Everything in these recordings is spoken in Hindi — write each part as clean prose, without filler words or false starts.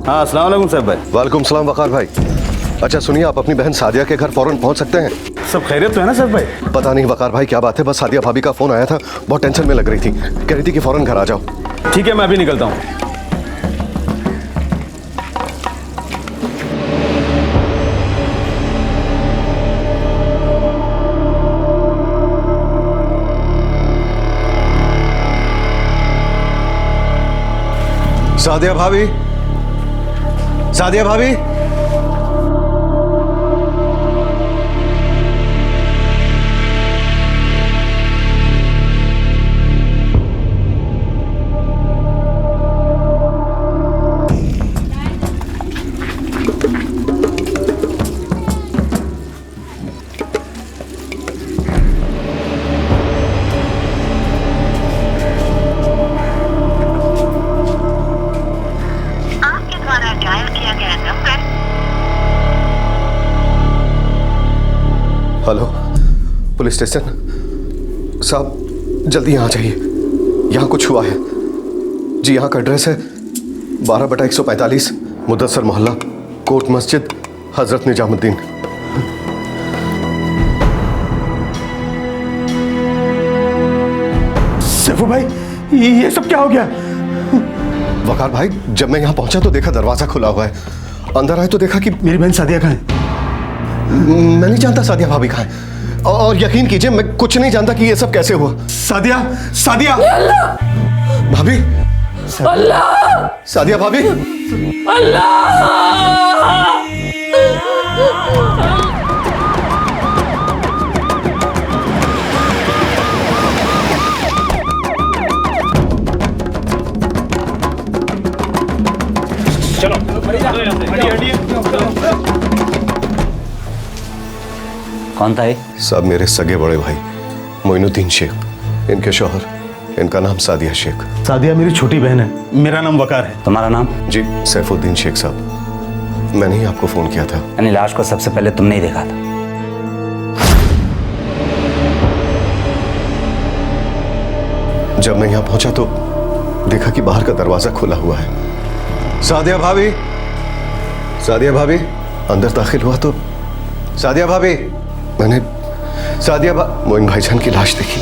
हाँ, अस्सलाम वालेकुम साहब भाई। वालेकुम सलाम वकार भाई। अच्छा सुनिए, आप अपनी बहन सादिया के घर फौरन पहुंच सकते हैं? सब खैरियत तो है ना साहब भाई? पता नहीं वकार भाई क्या बात है, बस सादिया भाभी का फोन आया था, बहुत टेंशन में लग रही थी, कह रही थी कि फौरन घर आ जाओ। ठीक है, मैं अभी निकलता हूँ। सादिया भाभी, सादिया भाभी, हेलो पुलिस स्टेशन साहब, जल्दी यहाँ जाइए, यहाँ कुछ हुआ है जी। यहाँ का एड्रेस है 12/145 मुदस्सर मोहल्ला, कोर्ट मस्जिद, हजरत निजामुद्दीन। सैफू भाई, ये सब क्या हो गया? वकार भाई, जब मैं यहाँ पहुंचा तो देखा दरवाजा खुला हुआ है, अंदर आए तो देखा कि मेरी बहन सादिया कहाँ है? मैं नहीं जानता सादिया भाभी कहाँ है, और यकीन कीजिए मैं कुछ नहीं जानता कि ये सब कैसे हुआ। सादिया, सादिया भाभी, अल्लाह, सादिया भाभी, कौन था ये? सब मेरे सगे बड़े भाई मोइनुद्दीन शेख, इनके शौहर, इनका नाम सादिया शेख। सादिया मेरी छोटी बहन है, मेरा नाम वकार है। तुम्हारा नाम? जी सैफुद्दीन शेख साहब, मैंने ही आपको फोन किया था। यानी लाश को सबसे पहले तुमने ही देखा था? जब मैं यहाँ पहुंचा तो देखा कि बाहर का दरवाजा खुला हुआ है। सादिया भाभी, सादिया भाभी, अंदर दाखिल हुआ तो सादिया भाभी, मैंने मोइन भाईजान की लाश देखी।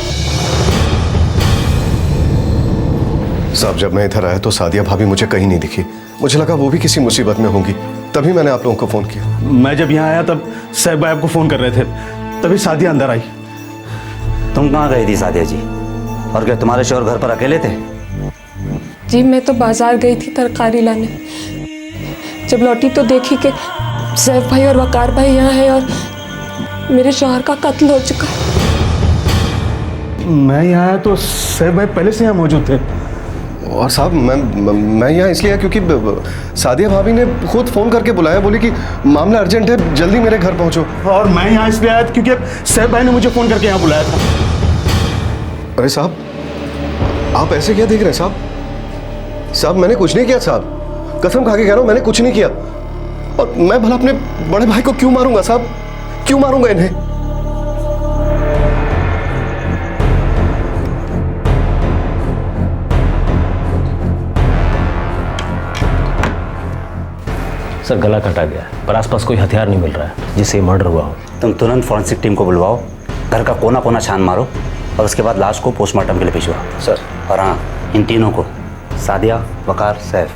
साहब जब मैं इधर आया तो सादिया भाभी मुझे कहीं नहीं दिखी, मुझे लगा वो भी किसी मुसीबत में होंगी, तभी मैंने आप लोगों को फोन किया। मैं जब यहाँ आया तब साहब भाई आपको फोन कर रहे थे, तभी सादिया अंदर आई। तुम कहाँ गई थी सादिया जी? और क्या तुम्हारे शौहर घर पर अकेले थे? जी मैं तो बाजार गई थी तरकारी लाने, जब लौटी तो देखी कि सैफ भाई और वकार भाई यहाँ है और मेरे शौहर का कत्ल हो चुका है। मैं यहाँ आया तो सैफ भाई पहले से यहाँ मौजूद थे। और साहब मैं यहाँ इसलिए आया क्योंकि सादिया भाभी ने खुद फोन करके बुलाया, बोली कि मामला अर्जेंट है, जल्दी मेरे घर पहुंचो। और मैं यहाँ इसलिए आया क्योंकि सैफ भाई ने मुझे फोन करके यहाँ बुलाया था। अरे साहब, आप ऐसे क्या देख रहे हैं साहब? साहब मैंने कुछ नहीं किया साहब, कसम खा के कह रहा हूं मैंने कुछ नहीं किया। और मैं भला अपने बड़े भाई को क्यों मारूंगा साहब, क्यों मारूंगा इन्हें? सर गला कटा गया है, पर आसपास कोई हथियार नहीं मिल रहा है जिससे मर्डर हुआ हो। तुम तुरंत फॉरेंसिक टीम को बुलवाओ, घर का कोना कोना छान मारो और उसके बाद लाश को पोस्टमार्टम के लिए भिजवाओ। सर। और हाँ, इन तीनों को, सादिया, वकार, सैफ,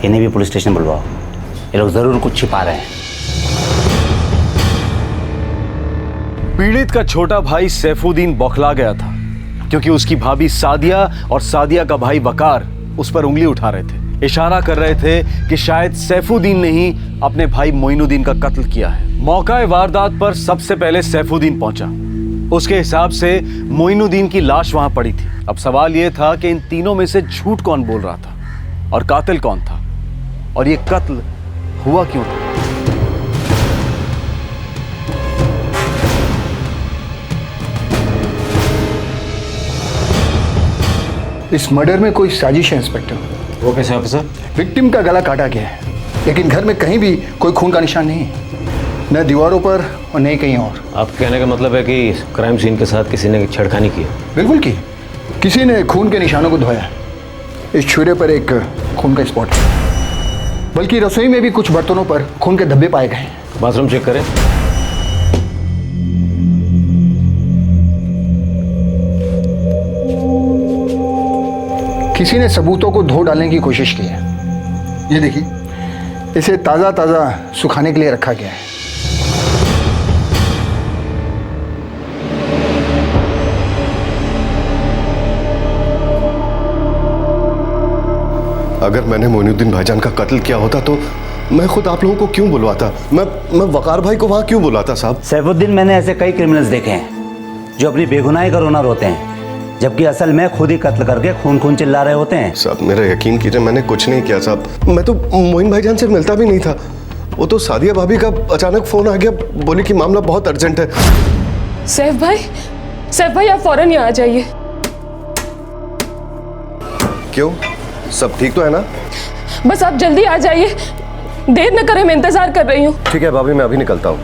इन्हें भी पुलिस स्टेशन बुलवाओ। ये लोग जरूर कुछ छिपा रहे हैं। पीड़ित का छोटा भाई सैफुद्दीन बौखला गया था क्योंकि उसकी भाभी सादिया और सादिया का भाई वकार उस पर उंगली उठा रहे थे, इशारा कर रहे थे कि शायद सैफुद्दीन ने ही अपने भाई मोइनुद्दीन का कत्ल किया है। मौका वारदात पर सबसे पहले सैफुद्दीन पहुंचा। उसके हिसाब से मोइनुद्दीन की लाश वहां पड़ी थी। अब सवाल यह था कि इन तीनों में से झूठ कौन बोल रहा था और कातिल कौन था, और यह कत्ल हुआ क्यों था? इस मर्डर में कोई साजिश है इंस्पेक्टर। वो कैसे ऑफिसर? विक्टिम का गला काटा गया है, लेकिन घर में कहीं भी कोई खून का निशान नहीं है, न दीवारों पर और न कहीं और। आप कहने का मतलब है कि क्राइम सीन के साथ किसी ने छेड़खानी की? बिल्कुल की, किसी ने खून के निशानों को धोया। इस छुरे पर एक खून का स्पॉट है। बल्कि रसोई में भी कुछ बर्तनों पर खून के धब्बे पाए गए हैं। बाथरूम चेक करें। किसी ने सबूतों को धो डालने की कोशिश की है। ये देखिए, इसे ताज़ा ताज़ा सुखाने के लिए रखा गया है। अगर मैंने मोइनुद्दीन भाईजान का कत्ल किया होता तो मैं खुद आप लोगों को क्यों बुलवाता? मैं वकार भाई को वहां क्यों बुलाता साहब? सैफुद्दीन, मैंने ऐसे कई क्रिमिनल्स देखे हैं जो अपनी बेगुनाही का रोना रोते हैं, जबकि असल में खुद ही कत्ल करके खून खून चिल्ला रहे होते हैं। साहब मेरा यकीन कीजिए, मैंने कुछ नहीं किया साहब। मैं तो मोइन भाईजान से मिलता भी नहीं था। वो तो सादिया भाभी का अचानक फोन आ गया, बोली कि मामला बहुत अर्जेंट है। सैफ भाई आप फौरन यहाँ आ जाइए। क्यों, सब ठीक तो है ना? बस आप जल्दी आ जाइए, देर न करें, मैं इंतजार कर रही हूँ। ठीक है भाभी, मैं अभी निकलता हूँ।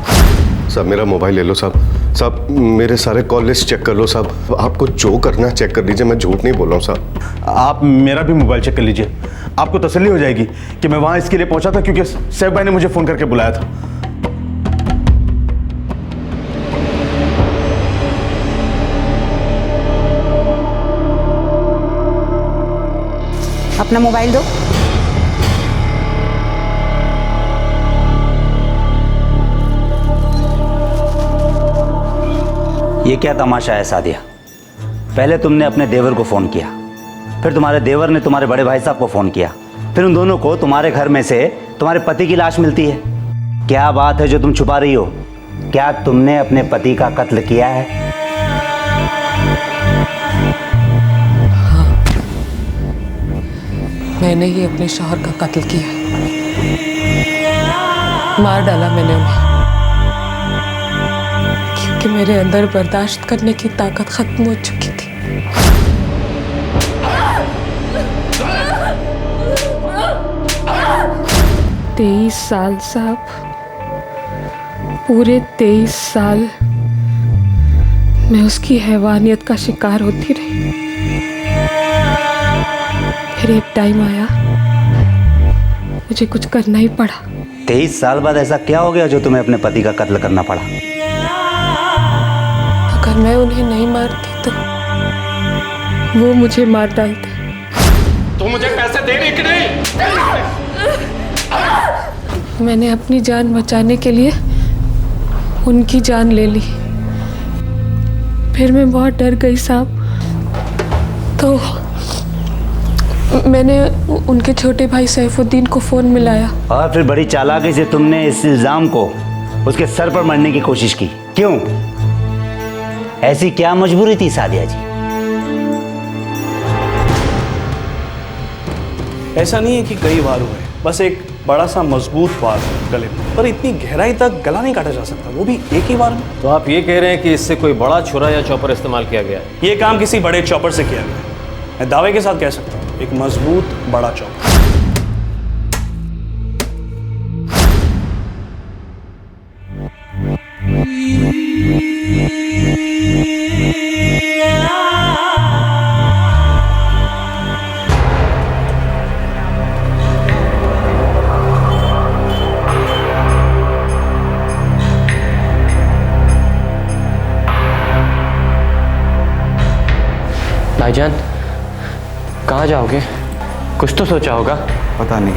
साहब मेरा मोबाइल ले लो साहब। साहब मेरे सारे कॉल लिस्ट चेक कर लो साहब। आपको जो करना है चेक कर लीजिए, मैं झूठ नहीं बोल रहा हूँ साहब। आप मेरा भी मोबाइल चेक कर लीजिए, आपको तसल्ली हो जाएगी कि मैं वहां इसके लिए पहुंचा था क्योंकि सैफ भाई ने मुझे फोन करके बुलाया था। अपना मोबाइल दो। ये क्या तमाशा है सादिया? पहले तुमने अपने देवर को फ़ोन किया, फिर तुम्हारे देवर ने तुम्हारे बड़े भाई साहब को फ़ोन किया, फिर उन दोनों को तुम्हारे घर में से तुम्हारे पति की लाश मिलती है। क्या बात है जो तुम छुपा रही हो? क्या तुमने अपने पति का कत्ल किया है? मैंने ही अपने शौहर का कत्ल किया, मार डाला मैंने उन्हें, क्योंकि मेरे अंदर बर्दाश्त करने की ताकत खत्म हो चुकी थी। तेईस साल साहब, पूरे 23 साल मैं उसकी हैवानियत का शिकार होती रही। फिर एक टाइम आया, मुझे कुछ करना ही पड़ा। 23 साल बाद ऐसा क्या हो गया जो तुम्हें अपने पति का कत्ल करना पड़ा? अगर मैं उन्हें नहीं मारती तो वो मुझे मार डालते। तू मुझे पैसे दे रही कि नहीं? मैंने अपनी जान बचाने के लिए उनकी जान ले ली। फिर मैं बहुत डर गई साहब, तो मैंने उनके छोटे भाई सैफुद्दीन को फ़ोन मिलाया। और फिर बड़ी चालाकी से तुमने इस इल्ज़ाम को उसके सर पर मरने की कोशिश की। क्यों? ऐसी क्या मजबूरी थी सादिया जी? ऐसा नहीं है कि कई वार हुए, बस एक बड़ा सा मजबूत वार गले में, पर इतनी गहराई तक गला नहीं काटा जा सकता, वो भी एक ही वार में। तो आप ये कह रहे हैं कि इससे कोई बड़ा छुरा या चॉपर इस्तेमाल किया गया है? ये काम किसी बड़े चॉपर से किया गया, मैं दावे के साथ कह सकता हूँ, एक मजबूत बड़ा चॉपर। भाईजान, कहाँ जाओगे? कुछ तो सोचा होगा। पता नहीं।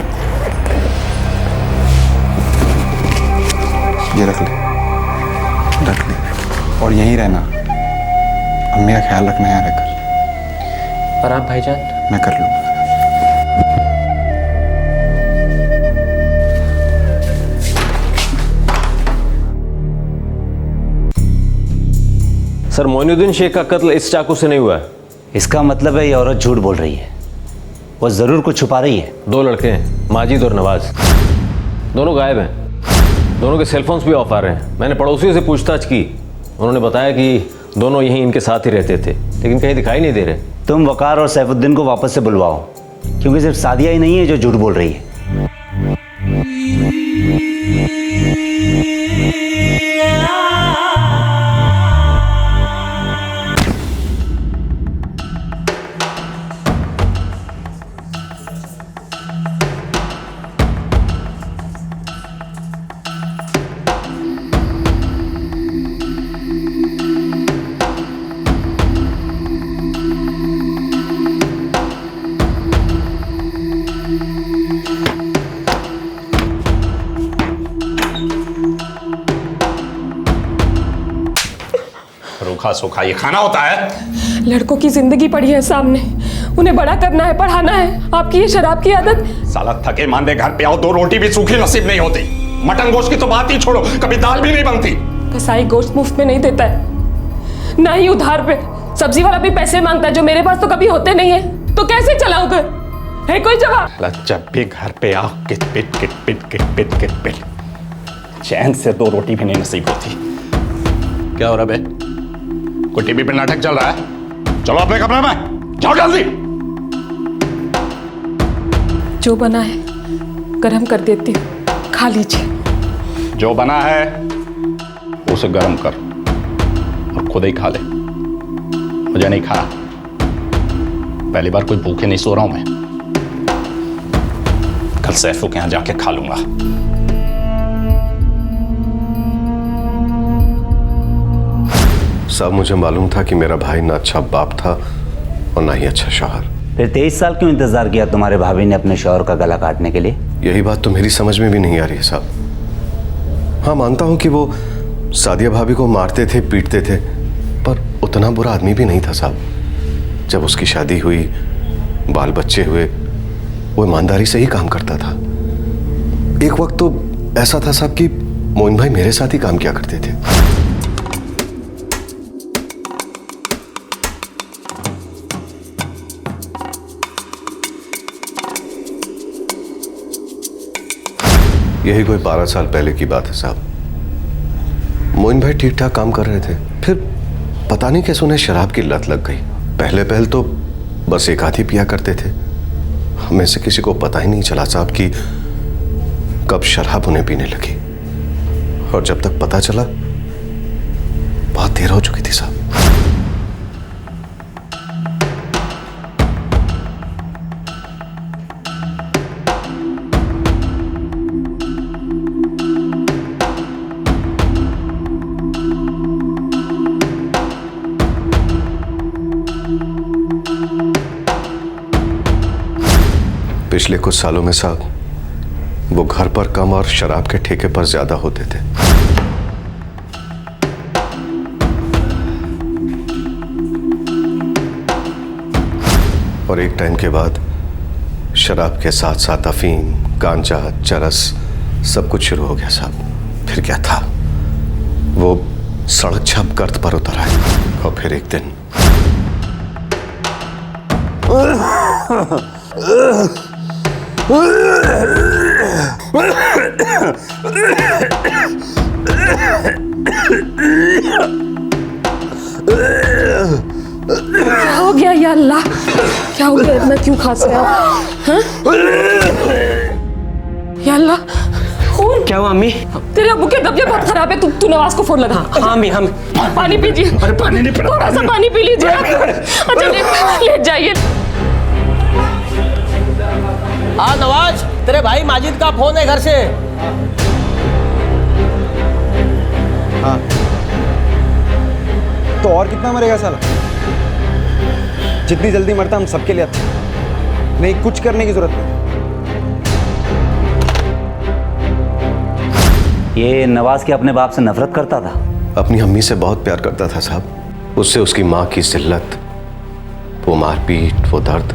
ये रख ले और यहीं रहना। अम्मी का ख्याल रखना यहाँ रहकर। और आप भाईजान? मैं कर लूँगा। सर, मोइनुद्दीन शेख का कत्ल इस चाकू से नहीं हुआ है। इसका मतलब है ये औरत झूठ बोल रही है, वो ज़रूर कुछ छुपा रही है। 2 लड़के हैं, माजिद और नवाज, दोनों गायब हैं। दोनों के सेलफोन्स भी ऑफ आ रहे हैं। मैंने पड़ोसियों से पूछताछ की, उन्होंने बताया कि दोनों यहीं इनके साथ ही रहते थे, लेकिन कहीं दिखाई नहीं दे रहे। तुम वकार और सैफुद्दीन को वापस से बुलवाओ, क्योंकि सिर्फ सादिया ही नहीं है जो झूठ बोल रही है। सूखा ये खाना होता है? लड़कों की जिंदगी पड़ी है सामने, उन्हें बड़ा करना है, पढ़ाना है। आपकी ये शराब की आदत। साला थके मांदे घर पे आओ, 2 रोटी भी सूखी नसीब नहीं होती। मटन गोश्त की तो बात ही छोड़ो, कभी दाल भी नहीं बनती। कसाई गोश्त मुफ्त में नहीं देता है, ना ही उधार पे। सब्जी वाला भी पैसे मांगता है जो मेरे पास तो कभी होते नहीं है। तो कैसे चलाऊं घर? है कोई जवाब? जब भी घर पे आओ किट पिट किट पिट किट पिट किट पिट, चैन से 2 रोटी भी नहीं नसीब होती। क्या हो रहा बे? कोई टीवी पे नाटक चल रहा है? चलो अपने कमरे में जाओ जल्दी। जो बना है गरम कर देती हूँ, खा लीजिए। जो बना है उसे गर्म कर और खुद ही खा ले, मुझे नहीं खाना। पहली बार कोई भूखे नहीं सो रहा हूं मैं। कल सैफू के यहां जाके खा लूंगा। साहब मुझे मालूम था कि मेरा भाई ना अच्छा बाप था और ना ही अच्छा शौहर। फिर 23 साल क्यों इंतजार किया तुम्हारे भाभी ने अपने शौहर का गला काटने के लिए? यही बात तो मेरी समझ में भी नहीं आ रही है साहब। हाँ मानता हूं कि वो सादिया भाभी को मारते थे, पीटते थे, पर उतना बुरा आदमी भी नहीं था साहब। जब उसकी शादी हुई, बाल बच्चे हुए, वो ईमानदारी से ही काम करता था। एक वक्त तो ऐसा था साहब कि मोइन भाई मेरे साथ ही काम किया करते थे। यही कोई 12 साल पहले की बात है साहब। मोइन भाई ठीक ठाक काम कर रहे थे, फिर पता नहीं कैसे उन्हें शराब की लत लग गई। पहले तो बस एक आधी पिया करते थे। हमें से किसी को पता ही नहीं चला साहब कि कब शराब उन्हें पीने लगी, और जब तक पता चला बहुत देर हो चुकी थी साहब। पिछले कुछ सालों में साहब वो घर पर कम और शराब के ठेके पर ज्यादा होते थे। और एक टाइम के बाद शराब के साथ साथ अफीम, गांजा, चरस सब कुछ शुरू हो गया साहब। फिर क्या था, वो सड़क छाप गर्त पर उतर आए और फिर एक दिन क्या हो गया या अल्लाह? क्या हो गया? इतना क्यों खांस रहे आप? हाँ? या अल्लाह, खून? क्या हुआ अम्मी? तेरे अब्बू के तबीयत बहुत खराब है। तू नवाज को फोन लगा। हाँ अम्मी, हम पानी पीजिए। अरे पानी नहीं पीना। थोड़ा सा पानी पी लीजिए। अच्छा ले जाइए। हाँ नवाज, तेरे भाई माजिद का फोन है घर से। हाँ तो और कितना मरेगा साला? जितनी जल्दी मरता हम सबके लिए अच्छा। नहीं, कुछ करने की जरूरत नहीं। ये नवाज के अपने बाप से नफरत करता था? अपनी अम्मी से बहुत प्यार करता था साहब। उससे उसकी माँ की जिल्लत, वो मारपीट, वो दर्द,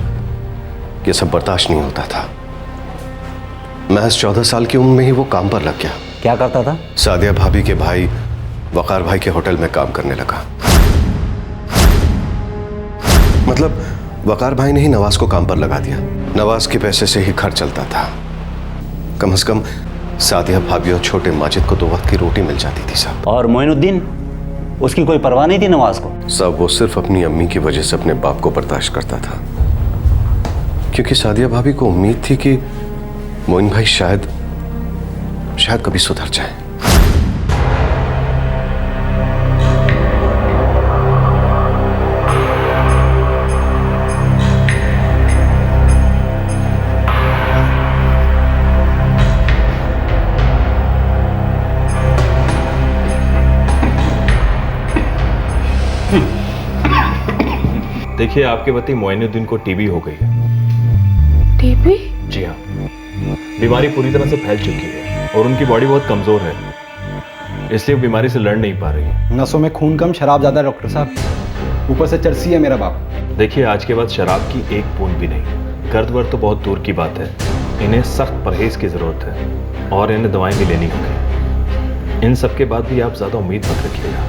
ये सब बर्दाश्त नहीं होता था। महज 14 साल की उम्र में ही वो काम पर लग गया। क्या करता था? सादिया भाभी के भाई वकार भाई के होटल में काम करने लगा। मतलब वकार भाई ने ही नवाज को काम पर लगा दिया। नवाज के पैसे से ही घर चलता था। कम से कम सादिया भाभी और छोटे माजिद को 2 वक्त की रोटी मिल जाती थी साहब। और मोइनुद्दीन, उसकी कोई परवाह नहीं थी नवाज को? सब वो सिर्फ अपनी अम्मी की वजह से अपने बाप को बर्दाश्त करता था, क्योंकि सादिया भाभी को उम्मीद थी कि मोइन भाई शायद कभी सुधर जाए। देखिए, आपके पति मोइनुद्दीन को टीबी हो गई है। टीबी? जी हाँ, बीमारी पूरी तरह से फैल चुकी है और उनकी बॉडी बहुत कमजोर है। इसलिए वो बीमारी से लड़ नहीं पा रही है। नसों में खून कम, शराब ज़्यादा है डॉक्टर साहब। ऊपर से चर्सी है मेरा बाप। देखिए, आज के बाद शराब की एक बूंद भी नहीं। गर्द वर्द तो बहुत दूर की बात है, इन्हें सख्त परहेज की ज़रूरत है और इन्हें दवाएं भी लेनी होगी। इन सब के बाद भी आप ज़्यादा उम्मीद मत रखिएगा।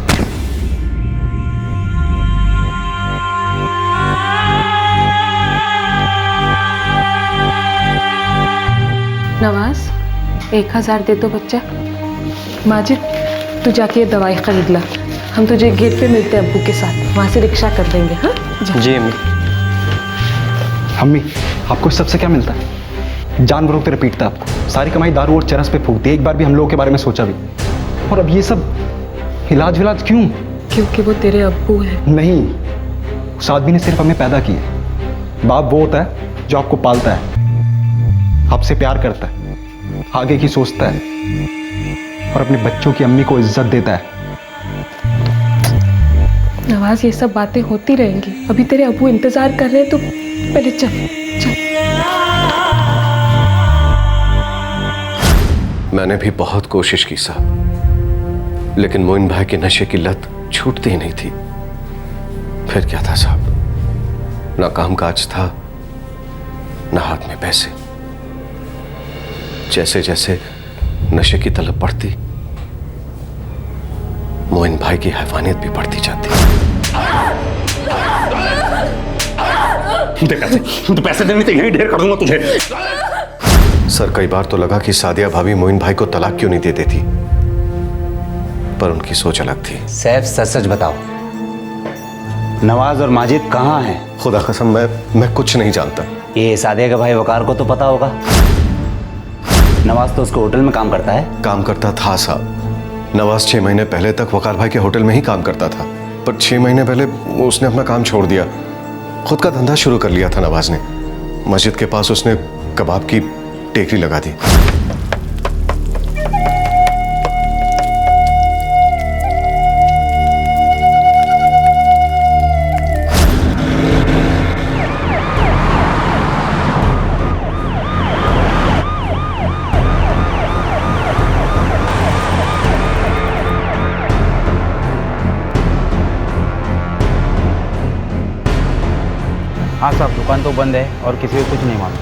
नवाज 1000 दे दो बच्चा। माजिद तू जाके ये दवाई खरीद ला, हम तुझे गेट पे मिलते हैं अब्बू के साथ, वहाँ से रिक्शा कर देंगे। हाँ जी अम्मी। अम्मी, आपको इस सबसे क्या मिलता है? जानवरों की तरह पीटता है आपको, सारी कमाई दारू और चरस पे फूकती है, एक बार भी हम लोगों के बारे में सोचा भी? और अब ये सब इलाज विलाज क्यों? क्योंकि वो तेरे अब्बू हैं। नहीं, उस आदमी ने सिर्फ हमें पैदा किया। बाप वो होता है जो आपको पालता है, आपसे प्यार करता है, आगे की सोचता है और अपने बच्चों की अम्मी को इज्जत देता है। नवाज, ये सब बातें होती रहेंगी, अभी तेरे अब्बू इंतजार कर रहे हैं, तो पहले चल चल। मैंने भी बहुत कोशिश की साहब, लेकिन मोइन भाई के नशे की लत छूटती ही नहीं थी। फिर क्या था साहब, ना काम काज था, ना हाथ में पैसे। जैसे जैसे नशे की तलब बढ़ती, मोइन भाई की हैवानियत भी बढ़ती जाती। तो पैसे देने तो यहीं ढेर कर दूंगा तुझे। सर, कई बार तो लगा कि सादिया भाभी मोइन भाई को तलाक क्यों नहीं दे देती, पर उनकी सोच अलग थी। सैफ, सच सच बताओ, नवाज और माजिद कहाँ हैं? खुदा कसम मैं कुछ नहीं जानता। ये सादिया के भाई वकार को तो पता होगा। नवाज तो उसके होटल में काम करता है। काम करता था साहब। नवाज 6 महीने पहले तक वकार भाई के होटल में ही काम करता था, पर 6 महीने पहले उसने अपना काम छोड़ दिया, खुद का धंधा शुरू कर लिया था नवाज ने। मस्जिद के पास उसने कबाब की टेकरी लगा दी। हाँ साहब, दुकान तो बंद है और किसी को कुछ नहीं मालूम।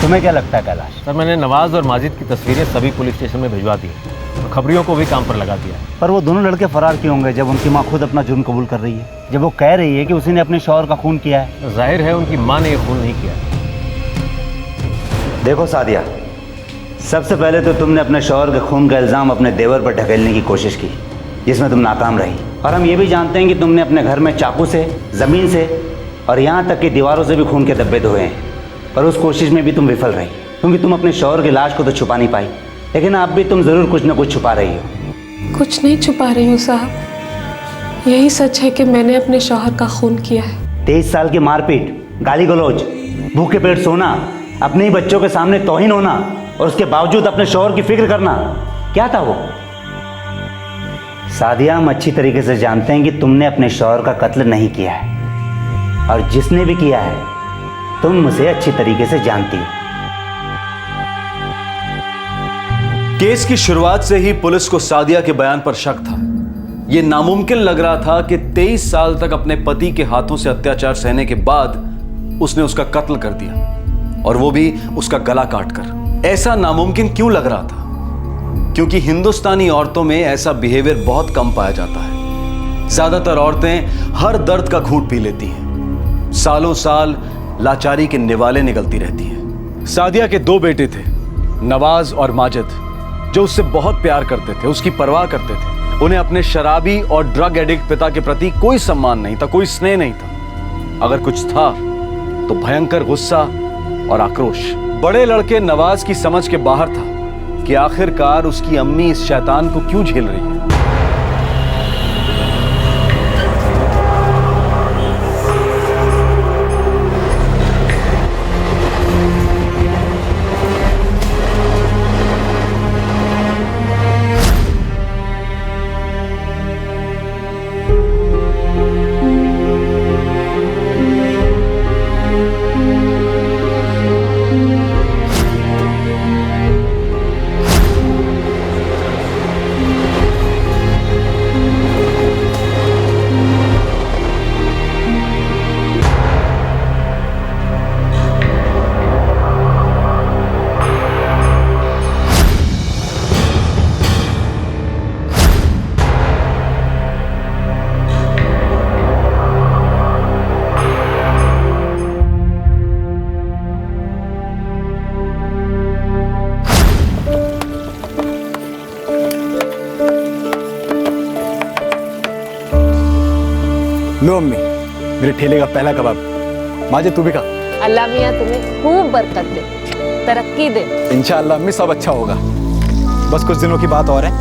तुम्हें क्या लगता है कैलाश? सर, मैंने नवाज और माजिद की तस्वीरें सभी पुलिस स्टेशन में भिजवा दी और खबरियों को भी काम पर लगा दिया है। पर वो दोनों लड़के फरार क्यों होंगे जब उनकी माँ खुद अपना जुर्म कबूल कर रही है, जब वो कह रही है कि उसी ने अपने शौहर का खून किया है? जाहिर है उनकी माँ ने ये खून नहीं किया। देखो सादिया, सबसे पहले तो तुमने अपने शौहर के खून का इल्ज़ाम अपने देवर पर ढकेलने की कोशिश की, जिसमें तुम नाकाम रही। और हम ये भी जानते हैं कि तुमने अपने घर में चाकू से, ज़मीन से और यहाँ तक कि दीवारों से भी खून के धब्बे धोए हैं, और उस कोशिश में भी तुम विफल रही, क्योंकि तुम अपने शौहर की लाश को तो छुपा नहीं पाई, लेकिन अब भी तुम ज़रूर कुछ न कुछ छुपा रही हो। कुछ नहीं छुपा रही हूँ साहब, यही सच है कि मैंने अपने शौहर का खून किया है। 23 साल की मारपीट, गाली गलौज, भूखे पेट सोना, अपने ही बच्चों के सामने तौहीन होना और उसके बावजूद अपने शौहर की फिक्र करना, क्या था वो? सादिया, हम अच्छी तरीके से जानते हैं कि तुमने अपने शौहर का कत्ल नहीं किया है, और जिसने भी किया है तुम उसे अच्छी तरीके से जानती हो। केस की शुरुआत से ही पुलिस को सादिया के बयान पर शक था। यह नामुमकिन लग रहा था कि 23 साल तक अपने पति के हाथों से अत्याचार सहने के बाद उसने उसका कत्ल कर दिया, और वो भी उसका गला काटकर। ऐसा नामुमकिन क्यों लग रहा था? क्योंकि हिंदुस्तानी औरतों में ऐसा बिहेवियर बहुत कम पाया जाता है। ज्यादातर औरतें हर दर्द का घूंट पी लेती हैं, सालों साल लाचारी के निवाले निकलती रहती हैं। सादिया के 2 बेटे थे, नवाज और माजिद, जो उससे बहुत प्यार करते थे, उसकी परवाह करते थे। उन्हें अपने शराबी और ड्रग एडिक्ट पिता के प्रति कोई सम्मान नहीं था, कोई स्नेह नहीं था। अगर कुछ था तो भयंकर गुस्सा और आक्रोश। बड़े लड़के नवाज की समझ के बाहर था कि आखिरकार उसकी अम्मी इस शैतान को क्यों झेल रही है। लो अम्मी, मेरे ठेले का पहला कबाब। माजिद तू भी खा। अल्लाह मियाँ तुम्हें खूब बरकत दे, तरक्की दे। इंशाअल्लाह अम्मी सब अच्छा होगा। बस कुछ दिनों की बात और है,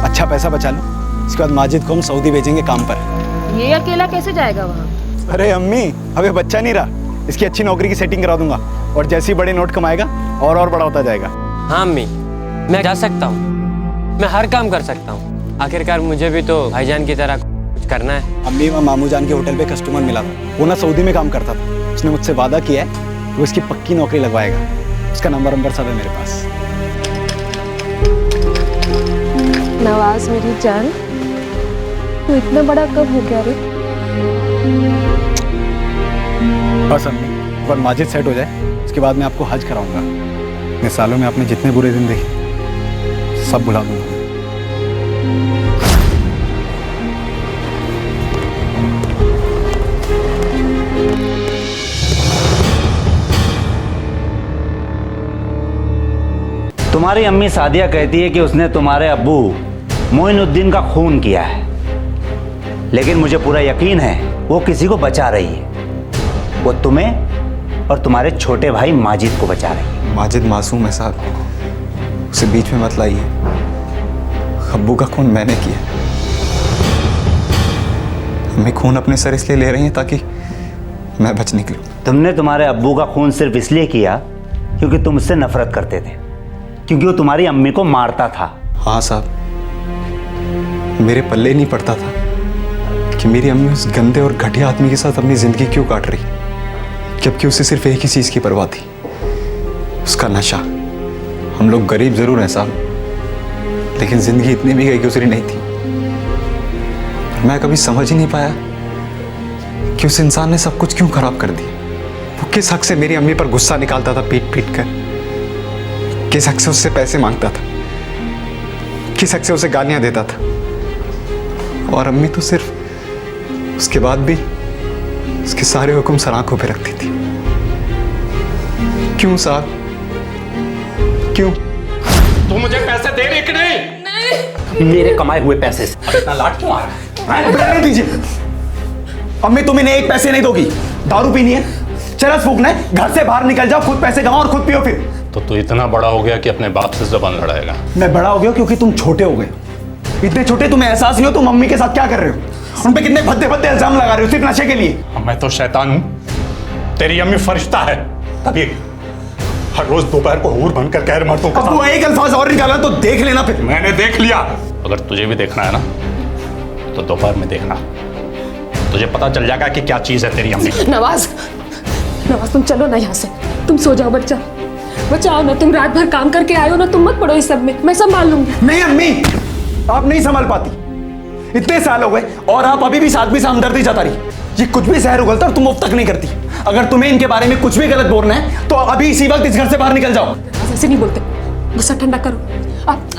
अच्छा पैसा बचा लो, इसके बाद माजिद को हम सऊदी भेजेंगे काम पर। ये अकेला कैसे जाएगा वहाँ? अरे अम्मी, अबे बच्चा नहीं रहा, इसकी अच्छी नौकरी की सेटिंग करा दूंगा और जैसे ही बड़े नोट कमाएगा और बड़ा होता जाएगा। हाँ अम्मी, मैं जा सकता हूँ, मैं हर काम कर सकता हूँ। आखिरकार मुझे भी तो भाईजान की तरह कुछ करना है। अम्मी, मैं मामू जान के होटल पे कस्टमर मिला था, वो ना सऊदी में काम करता था। उसने मुझसे वादा किया है वो इसकी पक्की नौकरी लगवाएगा। उसका नंबर सब है मेरे पास। नवाज मेरी जान, तू इतना बड़ा कब हो गया रे? बस अम्मी, एक बार माजिद सेट हो जाए उसके बाद मैं आपको हज कराऊंगा। इतने सालों में आपने जितने बुरे दिन देखे सब भुला दूंगा। तुम्हारी अम्मी सादिया कहती है कि उसने तुम्हारे अब्बू मोइनुद्दीन का खून किया है, लेकिन मुझे पूरा यकीन है वो किसी को बचा रही है। वो तुम्हें और तुम्हारे छोटे भाई माजिद को बचा रही है। माजिद मासूम है साहब, उसे बीच में मत लाइए। अब्बू का खून मैंने किया। हमें खून अपने सर इसलिए ले रही हैं ताकि मैं बच निकलूं। तुमने तुम्हारे अब्बू का खून सिर्फ इसलिए किया क्योंकि तुम उससे नफरत करते थे, क्योंकि वो तुम्हारी अम्मी को मारता था। हाँ साहब, मेरे पल्ले नहीं पड़ता था कि मेरी अम्मी उस गंदे और घटिया आदमी के साथ अपनी जिंदगी क्यों काट रही, जबकि उसे सिर्फ एक ही चीज की परवाह थी, उसका नशा। हम लोग गरीब जरूर हैं साहब, लेकिन जिंदगी इतनी भी गई गुजरी नहीं थी। मैं कभी समझ ही नहीं पाया कि उस इंसान ने सब कुछ क्यों खराब कर दिया। वो किस हक से मेरी अम्मी पर गुस्सा निकालता था पीट पीट कर, किस हक से उससे पैसे मांगता था, किस हक से उसे गालियां देता था। और अम्मी तो सिर्फ उसके बाद भी उसके सारे हुक्म सर आंखों पे रखती थी। क्यों साहब, क्यों? तू मुझे पैसे दे रही कि नहीं? मेरे कमाए हुए पैसे से इतना लाड क्यों आ रहा है? रहने दीजिए अम्मी, तुम इन्हें एक पैसे नहीं दोगी। दारू पीनी है, चरस फूकना है, घर से बाहर निकल जाओ, खुद पैसे कमाओ और खुद पियो। फिर तो तू इतना बड़ा हो गया कि अपने बाप से जबान लड़ाएगा? मैं बड़ा हो गया क्योंकि तुम छोटे हो गए। इतने छोटे तुम्हें एहसास नहीं हो तुम मम्मी के साथ क्या कर रहे हो, उन पे कितने भद्दे भद्दे इल्जाम लगा रहे हो सिर्फ नशे के लिए। मैं तो शैतान हूं, तेरी अम्मी फरिश्ता है। तभी हर रोज दोपहर को हूर बनकर गैर मर्दों के अब एक अल्फाज और निकाला तो देख लेना। फिर मैंने देख लिया। अगर तुझे भी देखना है ना तो दोपहर में देखना, तुझे पता चल जाएगा कि क्या चीज है तेरी अम्मी। नवाज, नवाज तुम चलो ना यहाँ से, तुम सो जाओ। बचाओ ना, तुम रात भर काम करके आए हो ना, तुम मत पड़ो इस सब में, मैं संभाल लूंगी। नहीं अम्मी, आप नहीं संभाल पाती। इतने साल हो गए और आप अभी भी साथ भी हमदर्दी जता रही। ये कुछ भी जहर उगलता और तुम मुफ्त तक नहीं करती। अगर तुम्हें इनके बारे में कुछ भी गलत बोलना है तो अभी इसी वक्त इस घर से बाहर निकल जाओ। ऐसे नहीं बोलते, गुस्सा ठंडा करो।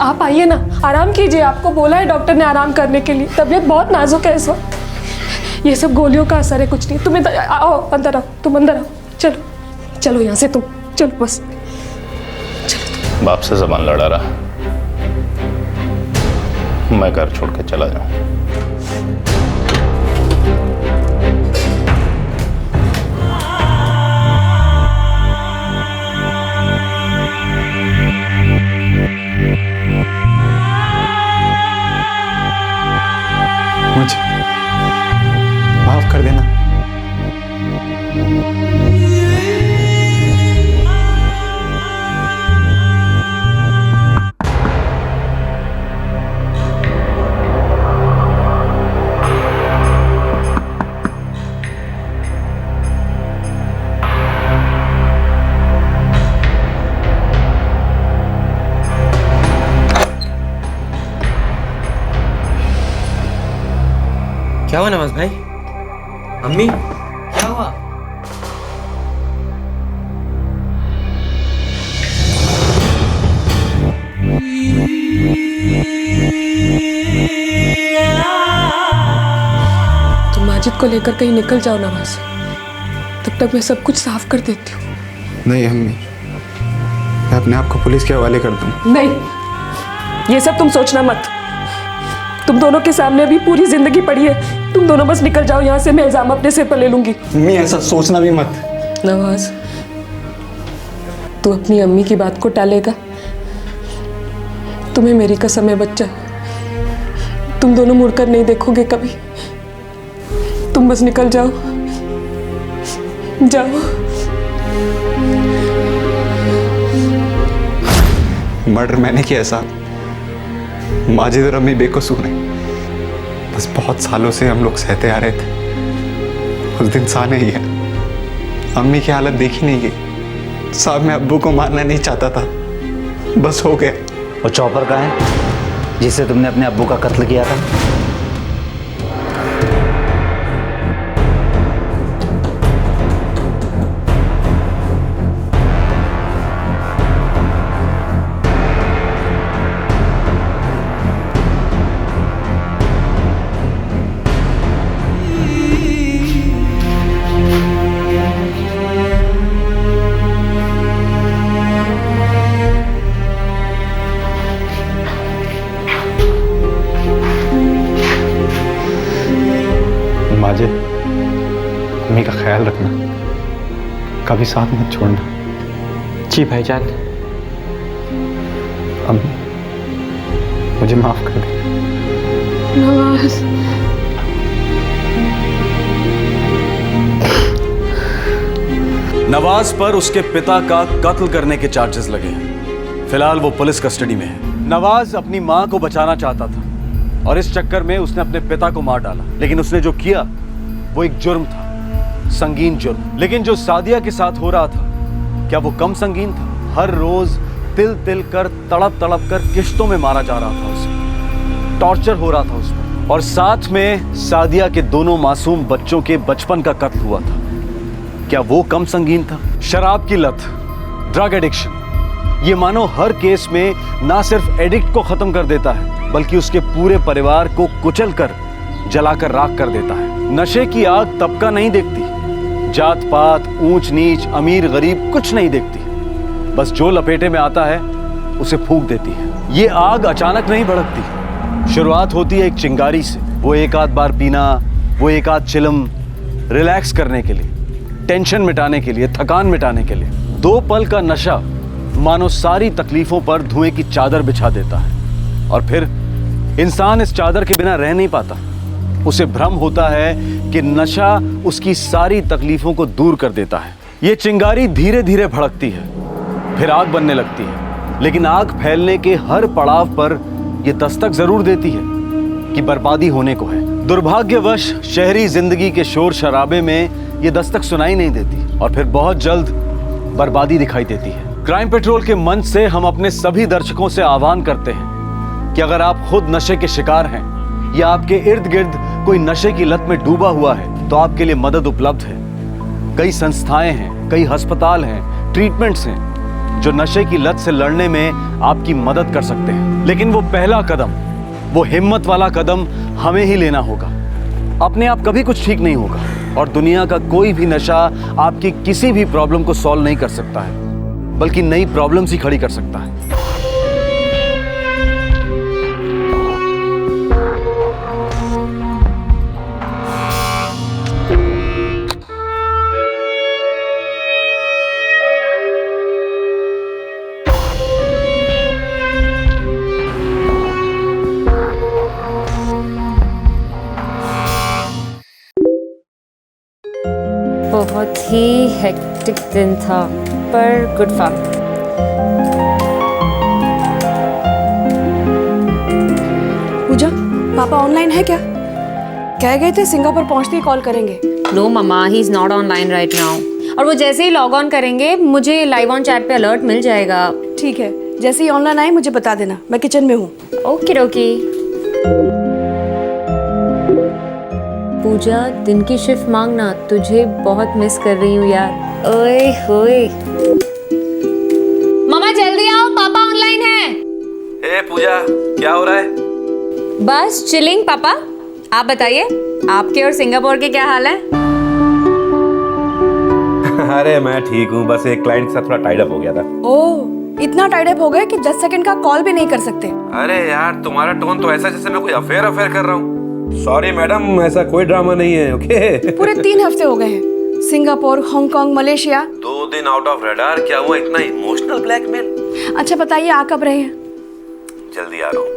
आप आइए ना, आराम कीजिए। आपको बोला है डॉक्टर ने आराम करने के लिए, तबीयत बहुत नाजुक है इस वक्त। ये सब गोलियों का असर है, कुछ नहीं। तुम्हें आओ, अंदर आओ, तुम अंदर आओ। चलो चलो यहाँ से, तुम चलो बस। बाप से जबान लड़ा रहा, मैं घर छोड़ के चला जाऊं। मुझे माफ कर देना। क्या हुआ नवाज भाई? अम्मी क्या हुआ? तुम माजिद को लेकर कहीं निकल जाओ नवाज, तब तक मैं सब कुछ साफ कर देती हूँ। नहीं अम्मी, मैं अपने आप को पुलिस के हवाले कर दूं। नहीं, ये सब तुम सोचना मत। तुम दोनों के सामने अभी पूरी जिंदगी पड़ी है। तुम दोनों बस निकल जाओ यहाँ से, मैं इल्जाम अपने सिर पर ले लूंगी। मम्मी ऐसा सोचना भी मत। नवाज, तू अपनी अम्मी की बात को टालेगा? तुम्हें मेरी कसम है बच्चा, तुम दोनों मुड़कर नहीं देखोगे कभी। तुम बस निकल जाओ, जाओ। मर्डर मैंने किया साहब, माजिद और अम्मी बेकसूर हैं। बस बहुत सालों से हम लोग सहते आ रहे थे। उस दिन साने ही है, अम्मी की हालत देखी नहीं गई। साहब मैं अब्बू को मारना नहीं चाहता था, बस हो गया। और चॉपर कहाँ है जिससे तुमने अपने अब्बू का कत्ल किया था? माजिद, अम्मी का ख्याल रखना, कभी साथ मत छोड़ना। जी भाईजान। अम्मी, मुझे माफ कर दे। नवाज, नवाज पर उसके पिता का कत्ल करने के चार्जेस लगे हैं। फिलहाल वो पुलिस कस्टडी में है। नवाज अपनी मां को बचाना चाहता था और इस चक्कर में उसने अपने पिता को मार डाला। लेकिन उसने जो किया वो एक जुर्म था, संगीन जुर्म। लेकिन जो सादिया के साथ हो रहा था, क्या वो कम संगीन था? हर रोज तिल तिल कर, तड़प तड़प कर किश्तों में मारा जा रहा था उसे, टॉर्चर हो रहा था उसमें, और साथ में सादिया के दोनों मासूम बच्चों के बचपन का कत्ल हुआ था। क्या वो कम संगीन था? शराब की लत, ड्रग एडिक्शन, ये मानो हर केस में ना सिर्फ एडिक्ट को खत्म कर देता है बल्कि उसके पूरे परिवार को कुचल कर, जलाकर राख कर देता है। नशे की आग तबका नहीं देखती, जात पात, ऊंच नीच, अमीर गरीब कुछ नहीं देखती। बस जो लपेटे में आता है उसे फूंक देती है। ये आग अचानक नहीं भड़कती, शुरुआत होती है एक चिंगारी से। वो एक आध बार पीना, वो एक आध चिलम, रिलैक्स करने के लिए, टेंशन मिटाने के लिए, थकान मिटाने के लिए। 2 पल का नशा मानो सारी तकलीफों पर धुएं की चादर बिछा देता है और फिर इंसान इस चादर के बिना रह नहीं पाता। उसे भ्रम होता है कि नशा उसकी सारी तकलीफों को दूर कर देता है। ये चिंगारी धीरे धीरे भड़कती है, फिर आग बनने लगती है। लेकिन आग फैलने के हर पड़ाव पर यह दस्तक जरूर देती है कि बर्बादी होने को है। दुर्भाग्यवश शहरी जिंदगी के शोर शराबे में यह दस्तक सुनाई नहीं देती और फिर बहुत जल्द बर्बादी दिखाई देती है। क्राइम पेट्रोल के मंच से हम अपने सभी दर्शकों से आह्वान करते हैं कि अगर आप खुद नशे के शिकार हैं या आपके इर्द गिर्द कोई नशे की लत में डूबा हुआ है तो आपके लिए मदद उपलब्ध है। कई संस्थाएं हैं, कई अस्पताल हैं, ट्रीटमेंट्स हैं जो नशे की लत से लड़ने में आपकी मदद कर सकते हैं। लेकिन वो पहला कदम, वो हिम्मत वाला कदम हमें ही लेना होगा। अपने आप कभी कुछ ठीक नहीं होगा और दुनिया का कोई भी नशा आपकी किसी भी प्रॉब्लम को सॉल्व नहीं कर सकता है, बल्कि नई प्रॉब्लम्स ही खड़ी कर सकता है। बहुत ही हेक्टिक दिन था पर गुड फन। पूजा, पापा ऑनलाइन है क्या? कह गए थे सिंगापुर पहुंचते ही कॉल करेंगे। No mama, he is not online right now. और वो जैसे ही लॉग ऑन करेंगे मुझे लाइव ऑन चैट पे अलर्ट मिल जाएगा। ठीक है, जैसे ही ऑनलाइन आए मुझे बता देना, मैं किचन में हूँ। Okay okay. पूजा, दिन की शिफ्ट मांगना, तुझे बहुत मिस कर रही हूँ यार। ओए होए। मामा जल्दी आओ, पापा ऑनलाइन है। ए पूजा, क्या हो रहा है? बस चिलिंग पापा। आप बताइए, आपके और सिंगापुर के क्या हाल है? अरे मैं ठीक हूँ, बस एक क्लाइंट के साथ थोड़ा टाइड अप हो गया था। ओह, इतना टाइड अप हो गए कि 10 सेकंड का कॉल भी नहीं कर सकते। अरे यार, तुम्हारा टोन तो ऐसा जैसे मैं कोई अफेयर कर रहा हूँ। सॉरी मैडम, ऐसा कोई ड्रामा नहीं है। ओके पूरे 3 हफ्ते हो गए हैं, सिंगापुर, हांगकांग, मलेशिया। 2 दिन आउट ऑफ रडार, क्या हुआ इतना इमोशनल ब्लैकमेल? अच्छा बताइए, आ कब रहे हैं? जल्दी आ रहा हूँ,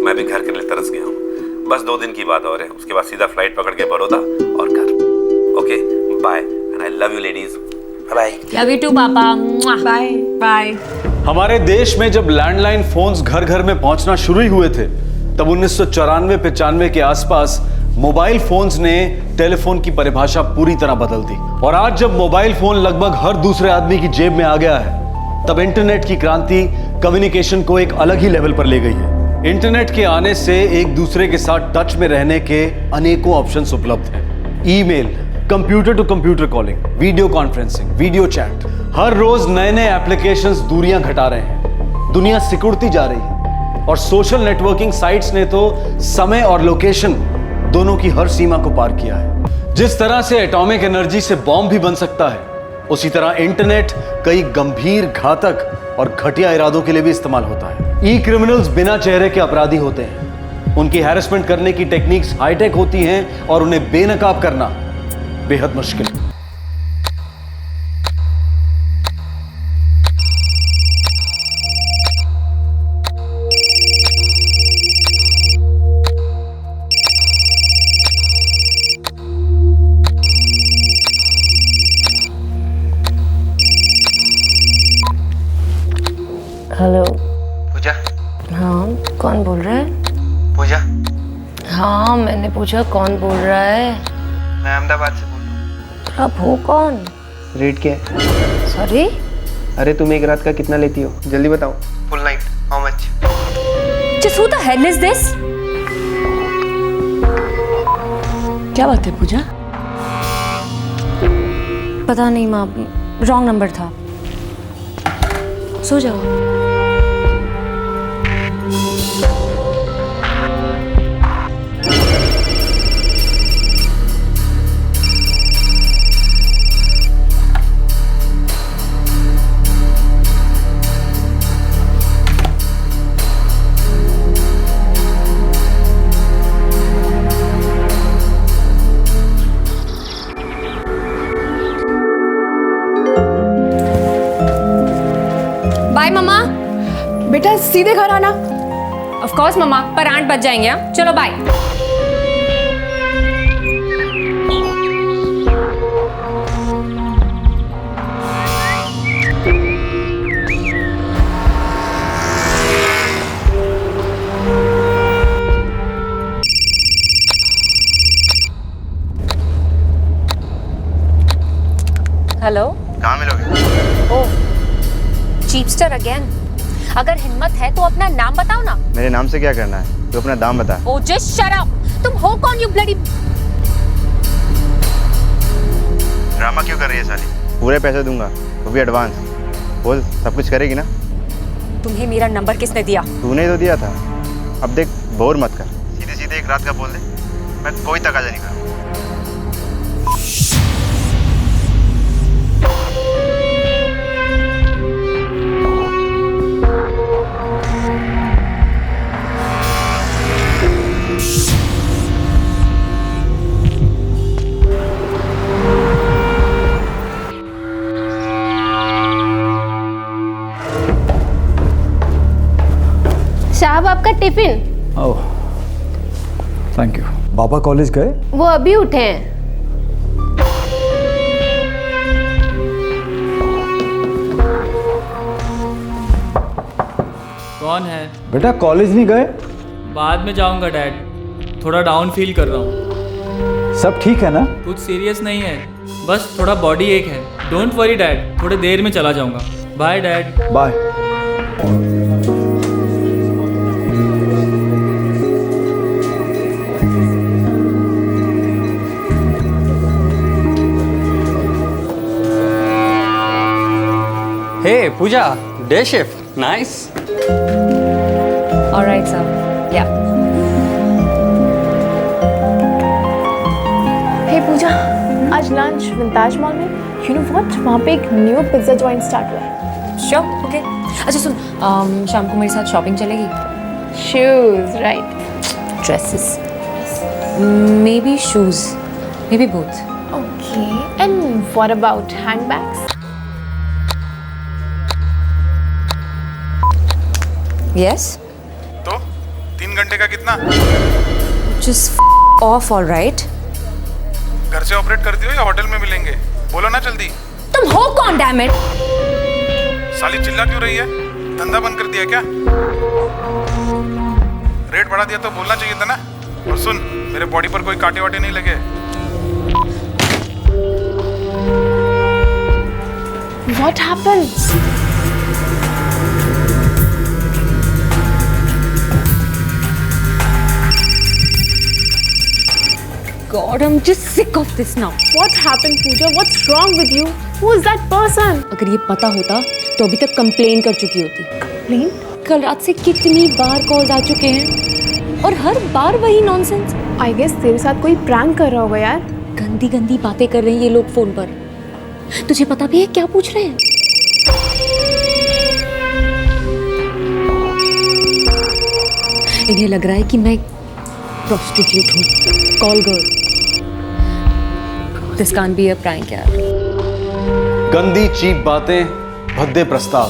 मैं भी घर के लिए तरस गया हूँ। बस 2 दिन की बात और है, उसके बाद सीधा फ्लाइट पकड़ के बड़ौदा और घर। Okay bye, and I love you ladies. Bye. Love you too पापा। Bye bye. हमारे देश में जब लैंडलाइन फोन्स घर घर में पहुंचना शुरू ही हुए थे, तब 1994-95 के आसपास मोबाइल फोन्स ने टेलीफोन की परिभाषा पूरी तरह बदल दी। और आज जब मोबाइल फोन लगभग हर दूसरे आदमी की जेब में आ गया है, तब इंटरनेट की क्रांति कम्युनिकेशन को एक अलग ही लेवल पर ले गई है। इंटरनेट के आने से एक दूसरे के साथ टच में रहने के अनेकों ऑप्शंस उपलब्ध हैं। Email, computer to computer calling, video conferencing, video chat, हर रोज नए नए एप्लीकेशंस दूरियां घटा रहे हैं। दुनिया सिकुड़ती जा रही है और सोशल नेटवर्किंग साइट्स ने तो समय और लोकेशन दोनों की हर सीमा को पार किया है। जिस तरह से एटॉमिक एनर्जी से बॉम्ब भी बन सकता है, उसी तरह इंटरनेट कई गंभीर, घातक और घटिया इरादों के लिए भी इस्तेमाल होता है। ई क्रिमिनल्स बिना चेहरे के अपराधी होते हैं। उनकी हैरेसमेंट करने की टेक्निक्स हाईटेक होती हैं और उन्हें बेनकाब करना बेहद मुश्किल। हेलो पूजा। हाँ, कौन बोल रहा है? पूजा, हाँ मैंने पूछा कौन बोल रहा है। मैं अहमदाबाद से बोल रहा हूँ। आप हो कौन? रेट क्या है? सॉरी? अरे तुम एक रात का कितना लेती हो, जल्दी बताओ। Full night, how much? Just who the hell is this? क्या बात है पूजा? पता नहीं माँ, रॉन्ग नंबर था। सो जाओ। बाय मम्मा। बेटा सीधे घर आना। ऑफ कोर्स मम्मा, पर 8 बज जाएंगे। हाँ चलो बाय। हेलो, कहाँ मिलोगे? ओह चीपस्टर अगेन। अगर हिम्मत है तो अपना नाम बताओ ना। मेरे नाम से क्या करना है, तू अपना दाम बता। ओ जस्ट शट अप। तुम हो कौन यू ब्लडी? ड्रामा क्यों कर रही है साली? पूरे पैसे दूंगा, वो भी एडवांस। बोल, सब कुछ करेगी ना? तुम्हें मेरा नंबर किसने दिया? तूने तो दिया था। अब देख, बोर मत कर, सीधे सीधे एक रात का बोल दे, मैं कोई तकाजा नहीं करूँगा। साहब आपका टिफिन। Oh thank you. पापा कॉलेज गए? वो अभी उठे हैं। कौन है? बेटा कॉलेज नहीं गए? बाद में जाऊंगा डैड, थोड़ा डाउन फील कर रहा हूँ। सब ठीक है ना? कुछ सीरियस नहीं है, बस थोड़ा बॉडी एक है। डोंट वरी डैड, थोड़ी देर में चला जाऊंगा। Bye dad. Bye. Hey Pooja, day shift, nice. All right sir, yeah. Hey Pooja, आज लंच विंताज मॉल में। यू नो व्हाट, वहाँ पे एक न्यू पिज्जा जॉइंट स्टार्ट हुआ है। Sure, okay. अच्छा सुन, शाम को मेरे साथ शॉपिंग चलेगी? Shoes, right. Dresses. Maybe shoes, maybe both. Okay. And what about handbags? Yes. तो 3 घंटे का कितना? Just off, all right. घर से ऑपरेट करती हो या होटल में मिलेंगे? बोलो ना जल्दी. तुम हो कौन, डैम इट? साली चिल्ला क्यों रही है? धंधा बंद कर दिया क्या? रेट बढ़ा दिया तो बोलना चाहिए था ना. और सुन, मेरे बॉडी पर कोई कांटे वाटे नहीं लगे. What happened? God, I'm just sick of this now. What happened, Pooja? What's wrong with you? Who is that person? अगर ये पता होता तो अभी तक कंप्लेन कर चुकी होती. Complain? कल रात से कितनी बार कॉल्स आ चुके हैं और हर बार वही नॉनसेंस. I guess तेरे साथ कोई प्रैंक कर रहा होगा यार. गंदी गंदी बातें कर रहे हैं ये लोग फोन पर. तुझे पता भी है क्या पूछ रहे हैं? इन्हें लग रहा है कि मैं प्रोस्टिट्यूट हूँ, call girl. This can't be a prank यार. गंदी चीप बातें, भद्दे प्रस्ताव.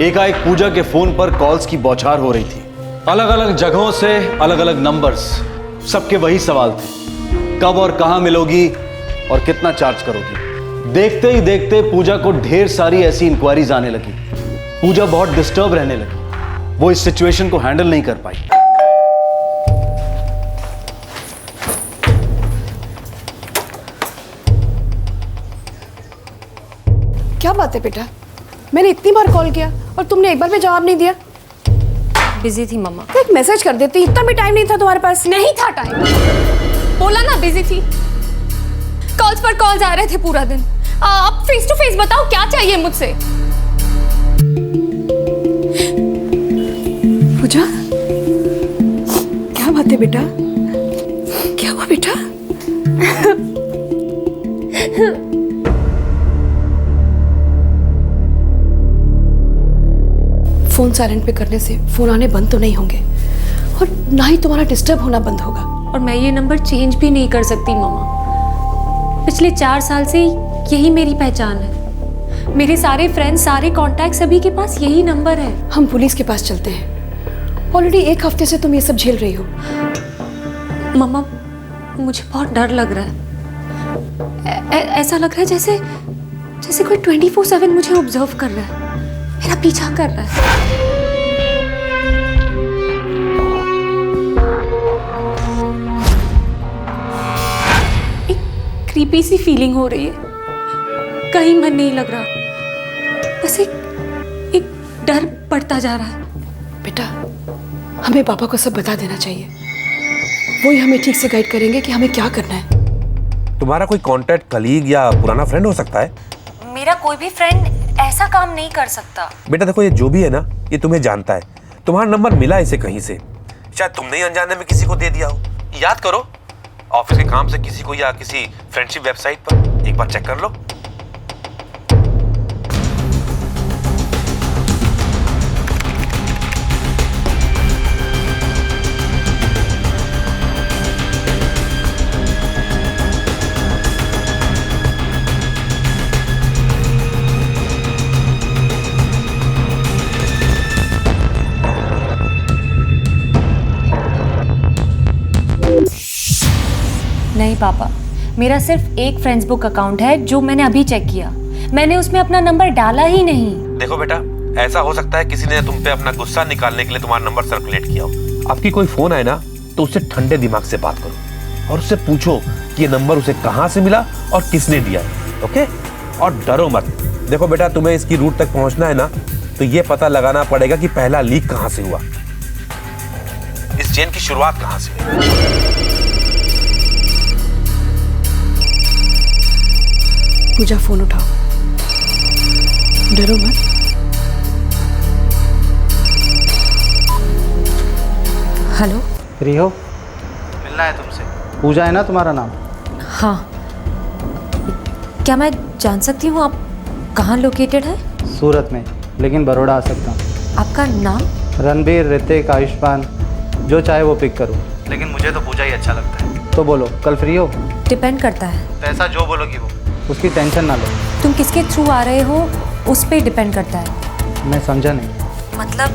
एकाएक पूजा के फोन पर कॉल्स की बौछार हो रही थी. अलग अलग जगहों से अलग अलग नंबर्स, सबके वही सवाल थे. कब और कहां मिलोगी और कितना चार्ज करोगी. देखते ही देखते पूजा को ढेर सारी ऐसी इंक्वायरीज आने लगी. पूजा बहुत डिस्टर्ब रहने लगी. वो इस सिचुएशन को हैंडल नहीं कर पाई. क्या बात है बेटा? मैंने इतनी बार कॉल किया और तुमने एक बार भी जवाब नहीं दिया. बिजी थी मम्मा. तो एक मैसेज कर देती. इतना भी टाइम नहीं था तुम्हारे पास. नहीं था टाइम. बोला ना बिजी थी. कॉल्स पर कॉल्स आ रहे थे पूरा दिन. आप फेस टू फेस बताओ क्या चाहिए मुझसे. पूजा, क्या बात है बेटा? क्या हुआ बेटा? फोन साइलेंट पे करने से फोन आने बंद तो नहीं होंगे और ना ही तुम्हारा डिस्टर्ब होना बंद होगा. और मैं ये नंबर चेंज भी नहीं कर सकती मम्मा. पिछले 4 साल से यही मेरी पहचान है. मेरे सारे फ्रेंड्स, सारे कॉन्टैक्ट, सभी के पास यही नंबर है. हम पुलिस के पास चलते हैं. ऑलरेडी 1 हफ्ते से तुम ये सब झेल रही हो. मम्मा, मुझे बहुत डर लग रहा है. ऐसा लग रहा है जैसे कोई 24/7 मुझे ऑब्जर्व कर रहा है, मेरा पीछा कर रहा है. एक क्रीपी सी फीलिंग हो रही है. कहीं मन नहीं लग रहा. बस एक डर बढ़ता जा रहा है. बेटा, हमें पापा को सब बता देना चाहिए. वो ही हमें ठीक से गाइड करेंगे कि हमें क्या करना है. तुम्हारा कोई कांटेक्ट, कलीग या पुराना फ्रेंड हो सकता है? मेरा कोई भी फ्रेंड ऐसा काम नहीं कर सकता. बेटा देखो, ये जो भी है ना, ये तुम्हें जानता है. तुम्हारा नंबर मिला इसे कहीं से. शायद तुमने ही अनजाने में किसी को दे दिया हो. याद करो, ऑफिस के काम से किसी को या किसी फ्रेंडशिप वेबसाइट पर एक बार चेक कर लो. नहीं पापा, मेरा सिर्फ एक फ्रेंड्स बुक अकाउंट है जो मैंने अभी चेक किया. मैंने उसमें अपना नंबर डाला ही नहीं. देखो बेटा, ऐसा हो सकता है किसी ने तुम पे अपना गुस्सा निकालने के लिए तुम्हारा नंबर सर्कुलेट किया हो. आपकी कोई फोन आए ना तो उससे ठंडे दिमाग से बात करो और उससे पूछो कि ये नंबर उसे कहां से मिला और किसने दिया है. ओके? और डरो मत. देखो बेटा, तुम्हें इसकी रूट तक पहुंचना है ना, तो ये पता लगाना पड़ेगा कि पहला लीक कहां से हुआ, इस चेन की शुरुआत कहां से हुई. पूजा, फोन उठाओ. डरो मत. हेलो. फ्री हो? मिलना है तुमसे. पूजा है ना तुम्हारा नाम? हाँ. क्या मैं जान सकती हूँ आप कहाँ लोकेटेड है? सूरत में, लेकिन बड़ौदा आ सकता हूँ. आपका नाम? रणबीर, ऋतिक, आयुष्मान, जो चाहे वो पिक करूँ, लेकिन मुझे तो पूजा ही अच्छा लगता है. तो बोलो, कल फ्री हो? डिपेंड करता है। पैसा जो बोलोगी वो, उसकी टेंशन ना लो। तुम किसके थ्रू आ रहे हो उस पर डिपेंड करता है। मैं समझा नहीं। मतलब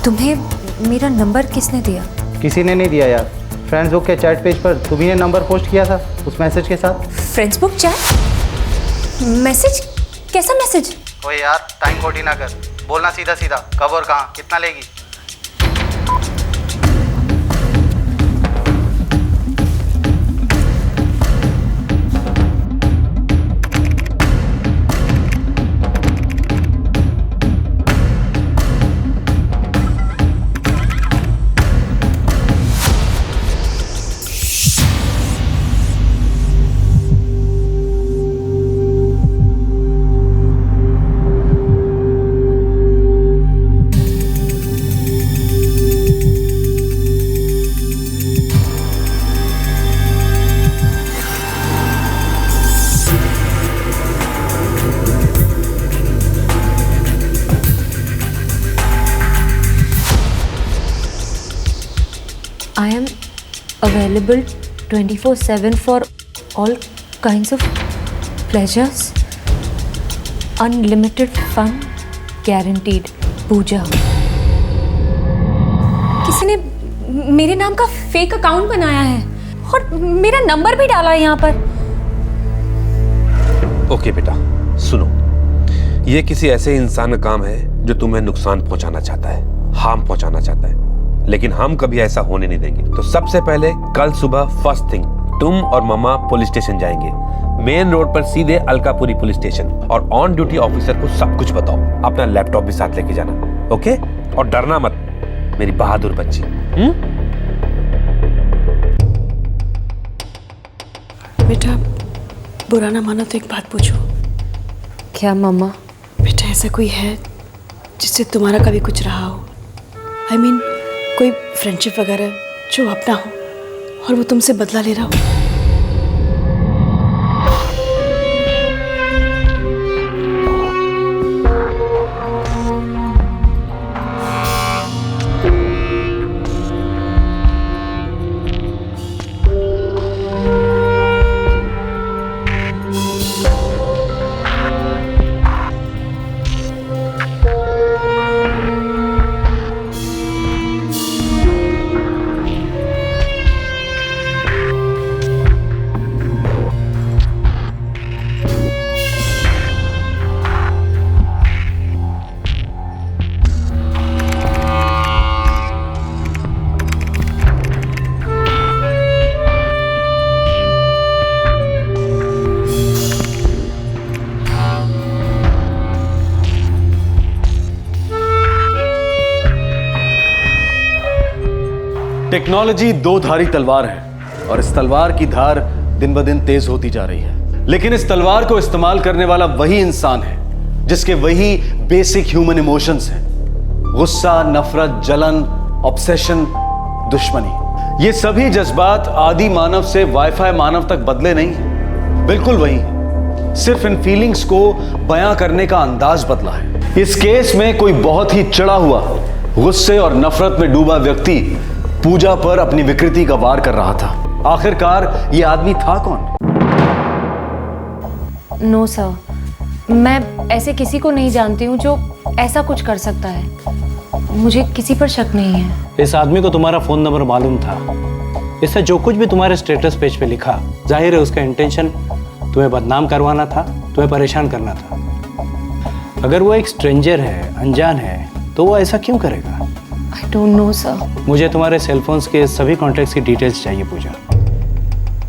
तुम्हें मेरा नंबर किसने दिया? किसी ने नहीं दिया यार, फ्रेंड्स बुक के चैट पेज पर तुम्ही ने नंबर पोस्ट किया था उस मैसेज के साथ। Friends book chat message? कैसा मैसेज? ओए यार, टाइम खोटी ना कर, बोलना सीधा सीधा, कब और कहाँ, कितना लेगी? I am available 24/7 for all kinds of pleasures. Unlimited fun guaranteed. पूजा। किसी ने मेरे नाम का फेक अकाउंट बनाया है और मेरा नंबर भी डाला है यहाँ पर। ओके बेटा, सुनो, ये किसी ऐसे इंसान का काम है जो तुम्हें नुकसान पहुंचाना चाहता है, हार्म पहुंचाना चाहता है, लेकिन हम कभी ऐसा होने नहीं देंगे। तो सबसे पहले कल सुबह फर्स्ट थिंग तुम और मम्मा पुलिस स्टेशन जाएंगे, मेन रोड पर सीधे अलकापुरी पुलिस स्टेशन, और ऑन ड्यूटी ऑफिसर को सब कुछ बताओ। अपना लैपटॉप भी साथ लेके जाना, ओके? और डरना मत, मेरी बहादुर बच्ची। बेटा, बुरा ना मानो तो एक बात पूछो। क्या मम्मा? बेटा, ऐसा कोई है जिससे तुम्हारा कभी कुछ रहा हो? I mean, कोई फ्रेंडशिप वगैरह जो अपना हो और वो तुमसे बदला ले रहा हो? टेक्नोलॉजी दो धारी तलवार है और इस तलवार की धार दिन ब दिन तेज होती जा रही है, लेकिन इस तलवार को इस्तेमाल करने वाला वही इंसान है जिसके वही बेसिक ह्यूमन इमोशंस हैं, गुस्सा, नफरत, जलन, ऑब्सेशन, दुश्मनी। ये सभी जज्बात आदि मानव से वाईफाई मानव तक बदले नहीं हैं, बिल्कुल वही है, सिर्फ इन फीलिंग्स को बयां करने का अंदाज बदला है। इस केस में कोई बहुत ही चिढ़ा हुआ, गुस्से और नफरत में डूबा व्यक्ति पूजा पर अपनी विकृति का वार कर रहा था। आखिरकार ये आदमी था कौन? नो सर, मैं ऐसे किसी को नहीं जानती हूँ जो ऐसा कुछ कर सकता है। मुझे किसी पर शक नहीं है। इस आदमी को तुम्हारा फोन नंबर मालूम था, इससे जो कुछ भी तुम्हारे स्टेटस पेज पे लिखा, जाहिर है उसका इंटेंशन तुम्हें बदनाम करवाना था, तुम्हें परेशान करना था। अगर वो एक स्ट्रेंजर है, अनजान है, तो वो ऐसा क्यों करेगा? I don't know, sir. मुझे तुम्हारे सेलफोन्स के सभी कॉन्टैक्ट्स की डिटेल्स चाहिए पूजा।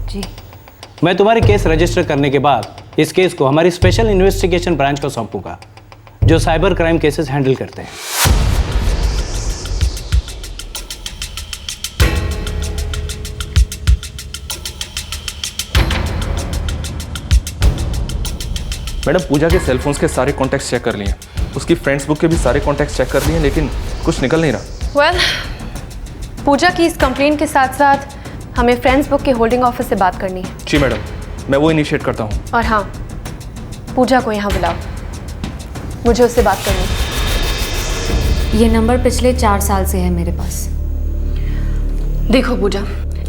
जी। मैं तुम्हारे केस रजिस्टर करने के बाद इस केस को हमारी स्पेशल इन्वेस्टिगेशन ब्रांच को सौंपूंगा, जो साइबर क्राइम केसेस हैंडल करते हैं। मैडम, पूजा के सेलफोन्स के सारे कॉन्टैक्ट्स चेक कर लिए, उसकी फ्रेंड्स बुक के भी सारे कॉन्टैक्ट्स चेक कर लिए, लेकिन कुछ निकल नहीं रहा। Well, पूजा की इस कंप्लेंट के साथ साथ हमें फ्रेंड्स बुक के होल्डिंग ऑफिस से बात करनी है। जी मैडम, मैं वो इनिशिएट करता हूँ। और हाँ, पूजा को यहाँ बुलाओ, मुझे उससे बात करनी है। ये नंबर पिछले 4 साल से है मेरे पास। देखो पूजा,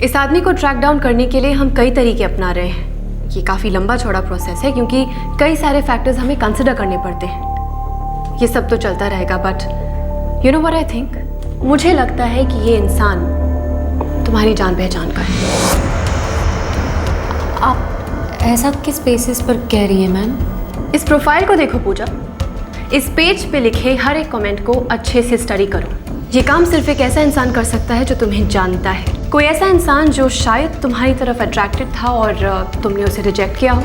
इस आदमी को ट्रैक डाउन करने के लिए हम कई तरीके अपना रहे हैं। ये काफ़ी लंबा चौड़ा प्रोसेस है क्योंकि कई सारे फैक्टर्स हमें कंसिडर करने पड़ते हैं। ये सब तो चलता रहेगा, but you know what I think, मुझे लगता है कि ये इंसान तुम्हारी जान पहचान का है। आप ऐसा किस बेसिस पर कह रही है मैम? इस प्रोफाइल को देखो पूजा, इस पेज पे लिखे हर एक कमेंट को अच्छे से स्टडी करो। ये काम सिर्फ एक ऐसा इंसान कर सकता है जो तुम्हें जानता है, कोई ऐसा इंसान जो शायद तुम्हारी तरफ अट्रैक्टेड था और तुमने उसे रिजेक्ट किया हो।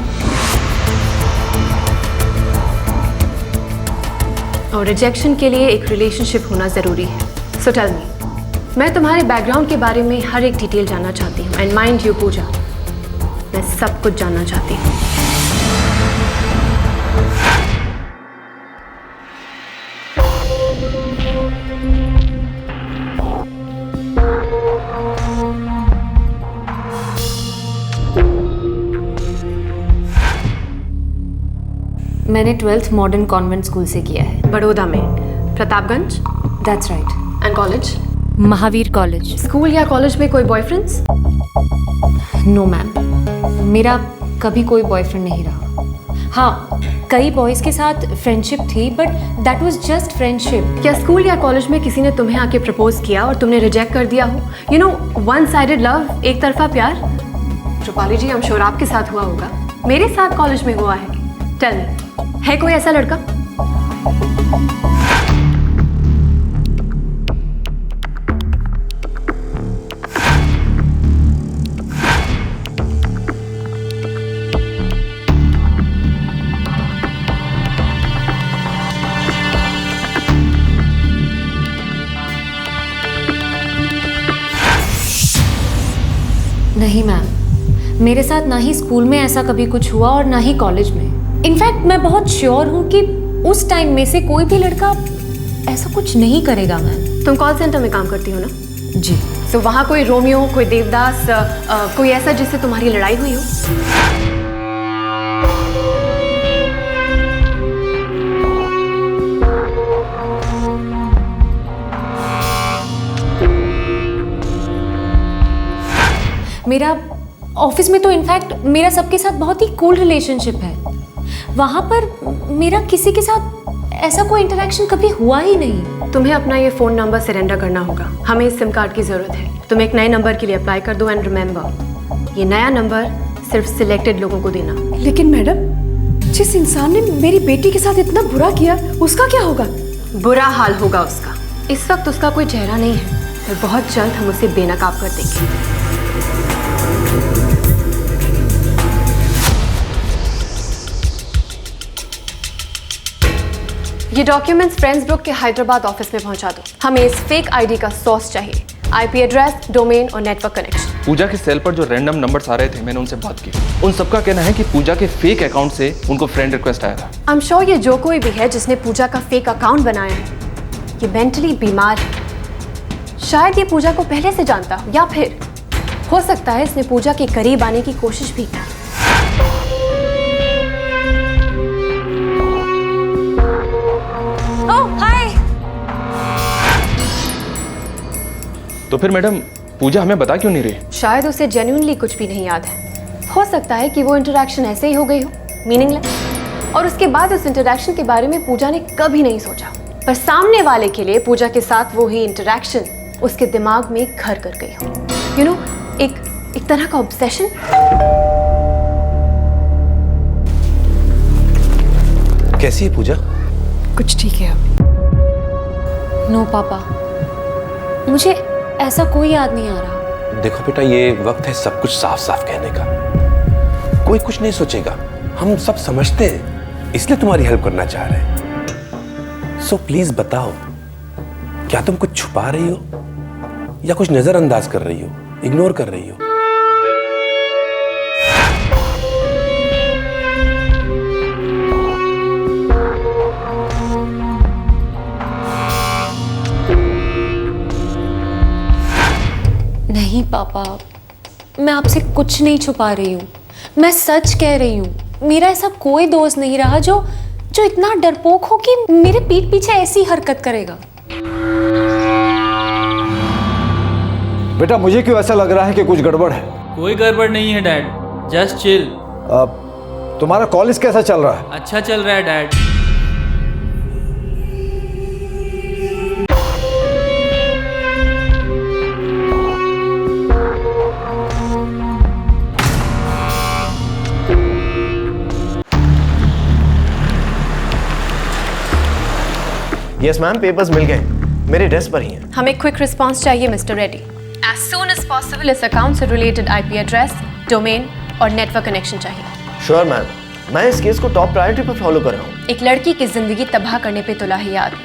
और रिजेक्शन के लिए एक रिलेशनशिप होना ज़रूरी है। सो टेल मी, मैं तुम्हारे बैकग्राउंड के बारे में हर एक डिटेल जानना चाहती हूँ। एंड माइंड यू पूजा, मैं सब कुछ जानना चाहती हूँ। मैंने 12th मॉडर्न कॉन्वेंट स्कूल से किया है, बड़ौदा में। Pratapganj? That's right. And college? Mahavir college. School या कॉलेज में कोई बॉयफ्रेंड्स? नो मैम, मेरा कभी कोई बॉयफ्रेंड नहीं रहा। हाँ, कई बॉयज़ के साथ फ्रेंडशिप थी, but that was just friendship. क्या स्कूल या कॉलेज में किसी ने तुम्हें आके प्रपोज किया और तुमने रिजेक्ट कर दिया हो? You know, one sided love, एक तरफा प्यार। रूपाली जी, I'm sure आपके साथ हुआ होगा, मेरे साथ कॉलेज में हुआ है। टेल मी, है कोई ऐसा लड़का? नहीं मैम, मेरे साथ ना ही स्कूल में ऐसा कभी कुछ हुआ और ना ही कॉलेज में। इनफैक्ट मैं बहुत श्योर हूँ कि उस टाइम में से कोई भी लड़का ऐसा कुछ नहीं करेगा मैम। तुम कॉल सेंटर में काम करती हो ना? जी। तो वहाँ कोई रोमियो, कोई देवदास, कोई ऐसा जिससे तुम्हारी लड़ाई हुई हो? मेरा ऑफिस में तो इनफैक्ट मेरा सबके साथ बहुत ही कूल रिलेशनशिप है। वहाँ पर मेरा किसी के साथ ऐसा कोई इंटरेक्शन कभी हुआ ही नहीं। तुम्हें अपना ये फ़ोन नंबर सरेंडर करना होगा। हमें इस सिम कार्ड की ज़रूरत है। तुम एक नए नंबर के लिए अप्लाई कर दो। एंड रिमेंबर, ये नया नंबर सिर्फ सिलेक्टेड लोगों को देना। लेकिन मैडम, जिस इंसान ने मेरी बेटी के साथ इतना बुरा किया, उसका क्या होगा? बुरा हाल होगा उसका। इस वक्त उसका कोई चेहरा नहीं है, पर बहुत जल्द हम उसे बेनकाब कर देंगे। ये डॉक्यूमेंट्स फ्रेंड्स ग्रुप के हैदराबाद ऑफिस में पहुंचा दो। हमें इस फेक आईडी का सोर्स चाहिए, आईपी एड्रेस, डोमेन और नेटवर्क कनेक्शन। पूजा के सेल पर जो रैंडम नंबर्स आ रहे थे, मैंने उनसे बात की। उन सबका कहना है कि पूजा के फेक अकाउंट से उनको फ्रेंड रिक्वेस्ट आया था। आई एम श्योर ये जो कोई भी है जिसने पूजा का फेक अकाउंट बनाया है, ये मेंटली बीमार है। शायद ये पूजा को पहले से जानता हो, या फिर हो सकता है इसने पूजा के करीब आने की कोशिश भी की। तो फिर मैडम, पूजा हमें बता क्यों नहीं रही? शायद उसे जेन्युइनली कुछ भी नहीं याद है। हो सकता है कि वो इंटरेक्शन ऐसे ही हो गई हो, मीनिंगलेस, और उसके बाद उस इंटरेक्शन के बारे में पूजा ने कभी नहीं सोचा। पर सामने वाले के लिए पूजा के साथ वो ही इंटरेक्शन उसके दिमाग में घर कर गई हो। यू नो, एक तरह का ऑब्सेशन। कैसी है पूजा? कुछ ठीक है अब। नो पापा, मुझे ऐसा कोई याद नहीं आ रहा। देखो बेटा, ये वक्त है सब कुछ साफ साफ कहने का। कोई कुछ नहीं सोचेगा, हम सब समझते हैं, इसलिए तुम्हारी हेल्प करना चाह रहे हैं। सो प्लीज बताओ, क्या तुम कुछ छुपा रही हो या कुछ नजरअंदाज कर रही हो, इग्नोर कर रही हो? नहीं पापा, मैं आपसे कुछ नहीं छुपा रही हूँ, मैं सच कह रही हूँ। मेरा ऐसा कोई दोस्त नहीं रहा जो इतना डरपोक हो कि मेरे पीठ पीछे ऐसी हरकत करेगा। बेटा मुझे क्यों ऐसा लग रहा है कि कुछ गड़बड़ है? कोई गड़बड़ नहीं है डैड, जस्ट चिल। तुम्हारा कॉलेज कैसा चल रहा है? अच्छा चल रहा है डैड। यस मैम, पेपर्स मिल गए, मेरे डेस्क पर ही हैं। हमें क्विक रिस्पांस चाहिए mister Reddy. As soon as possible इस अकाउंट से रिलेटेड आईपी एड्रेस, डोमेन और नेटवर्क कनेक्शन चाहिए। श्योर मैम, मैं इस केस को टॉप प्रायोरिटी पर फॉलो कर रहा हूँ। एक लड़की की जिंदगी तबाह करने पे तुला है ये आदमी।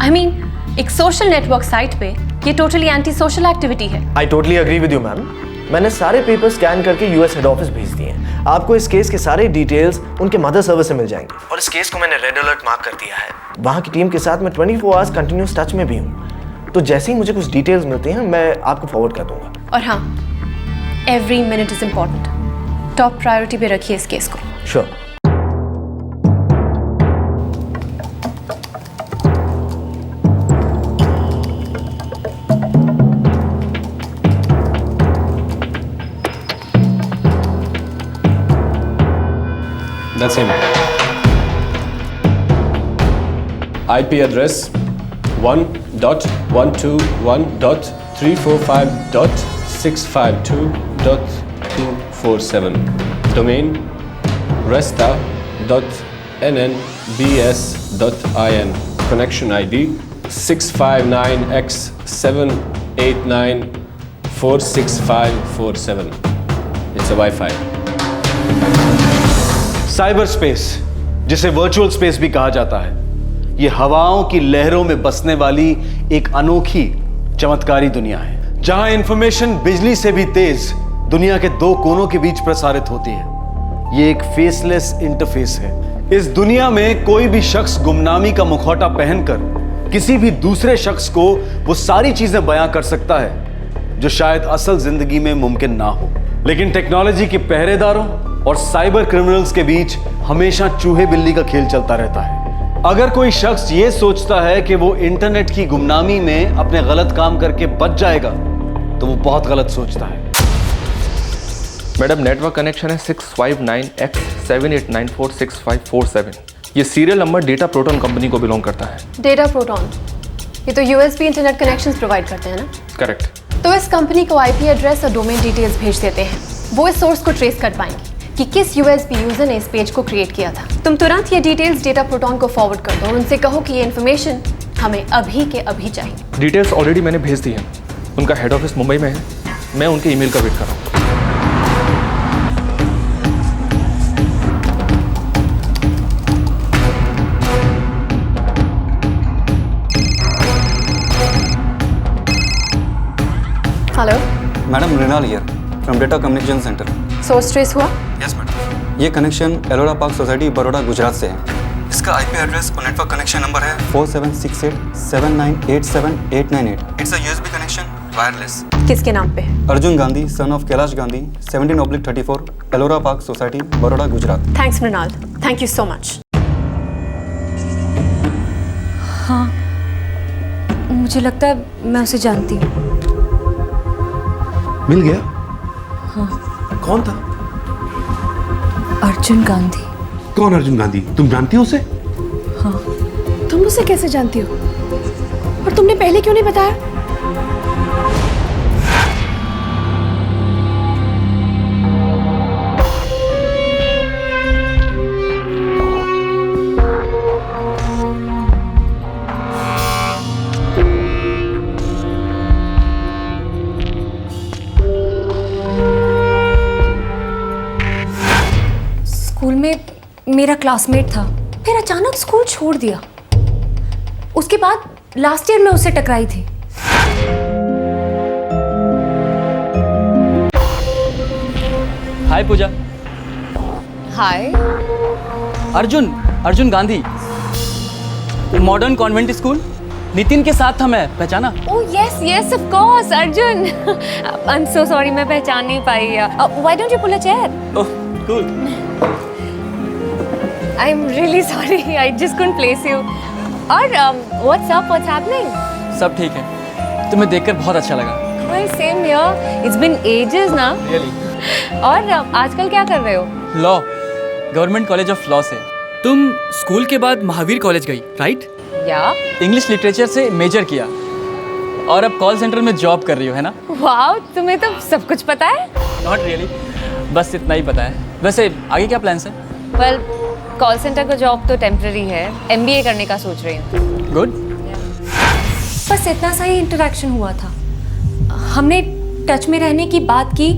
आई मीन एक सोशल नेटवर्क साइट पे ये टोटली एंटी सोशल एक्टिविटी है। I totally agree with you ma'am. मैंने सारे पेपर स्कैन करके यूएस हेड ऑफिस भेज दिए हैं। आपको इस केस के सारे डिटेल्स उनके मदर सर्वर से मिल जाएंगे। और इस केस को मैंने रेड अलर्ट मार्क कर दिया है। वहाँ की टीम के साथ मैं 24 आवर्स कंटिन्यूस टच में भी हूँ। तो जैसे ही मुझे कुछ डिटेल्स मिलती हैं मैं आपको फॉरवर्ड कर दूंगा। और हाँ, every minute is important. Top priority पे रखिए इस केस को। Sure. That's him. IP address 1.121.345.652.247. Domain resta.nnbs.in. Connection ID 659x789465547. It's a Wi-Fi. Cyber space, जिसे वर्चुअल स्पेस भी कहा जाता है, ये हवाओं की लहरों में बसने वाली एक अनोखी चमत्कारी दुनिया है, जहां इंफॉर्मेशन बिजली से भी तेज दुनिया के दो कोनों के बीच प्रसारित होती है। ये एक फेसलेस इंटरफेस है। इस दुनिया में कोई भी शख्स गुमनामी का मुखौटा पहनकर किसी भी दूसरे शख्स को वो सारी चीजें बयां कर सकता है जो शायद असल जिंदगी में मुमकिन ना हो। लेकिन टेक्नोलॉजी के पहरेदारों और साइबर क्रिमिनल्स के बीच हमेशा चूहे बिल्ली का खेल चलता रहता है। अगर कोई शख्स ये सोचता है कि वो इंटरनेट की गुमनामी में अपने गलत काम करके बच जाएगा तो वो बहुत गलत सोचता है। मैडम नेटवर्क कनेक्शन है 659x789465547। ये serial number data proton company को बिलोंग करता है। डेटा प्रोटॉन, ये तो यूएसबी इंटरनेट कनेक्शंस प्रोवाइड करते हैं ना? करेक्ट। तो इस कंपनी को आईपी एड्रेस और डोमेन डिटेल्स भेज देते हैं। वो इस सोर्स को ट्रेस कर पाएंगे कि किस यूएसबी यूजर ने इस पेज को क्रिएट किया था। तुम तुरंत ये डिटेल्स डेटा प्रोटॉन को फॉरवर्ड कर दो और उनसे कहो कि ये इन्फॉर्मेशन हमें अभी के अभी चाहिए। डिटेल्स ऑलरेडी मैंने भेज दी हैं। उनका हेड ऑफिस मुंबई में है, मैं उनके ईमेल का वेट कर रहा हूँ। Hello madam, Mrinal here from data communication centre. Source trace हुआ? Yes madam. ये connection Ellora park society Baroda Gujarat से है। इसका आईपी एड्रेस और नेटवर्क कनेक्शन नंबर है 476879878898। It's a USB connection, wireless. किसके नाम पे है? Arjun Gandhi, son of Kailash Gandhi, 17/34 Ellora park society Baroda Gujarat. Thanks Mrinal, thank you so much. हाँ, मुझे लगता है मैं उसे जानती हूँ। मिल गया? हाँ। कौन था? अर्जुन गांधी। कौन अर्जुन गांधी? तुम जानती हो उसे? हाँ। तुम उसे कैसे जानती हो? और तुमने पहले क्यों नहीं बताया? स्कूल में मेरा क्लासमेट था, फिर अचानक स्कूल छोड़ दिया। उसके बाद लास्ट ईयर में उससे टकराई थी। Hi Pooja. Hi. Arjun Gandhi, modern convent school, Nitin के साथ था मैं, पहचाना? Oh yes yes of course, Arjun. I am so sorry, मैं पहचान नहीं पाई। Why don't you pull a chair? Oh cool. I am really sorry, I just couldn't place you. और व्हाट्स अप, व्हाट्स हैपनिंग? सब ठीक है, तुम्हें देखकर बहुत अच्छा लगा। Well, same here. It's been ages ना. Really? और आजकल क्या कर रहे हो? Law, government college of law से। तुम स्कूल के बाद महावीर कॉलेज गई, राइट? या? इंग्लिश लिटरेचर से मेजर किया और अब कॉल सेंटर में जॉब कर रही हो, है ना? वाह, तुम्हें तो सब कुछ पता है? नॉट रियली, बस इतना ही पता है। वैसे आगे क्या प्लान्स है? Well, कॉल सेंटर का जॉब तो टेम्पररी है, MBA करने का सोच रही हूँ। गुड। बस इतना सा ही इंटरेक्शन हुआ था, हमने टच में रहने की बात की,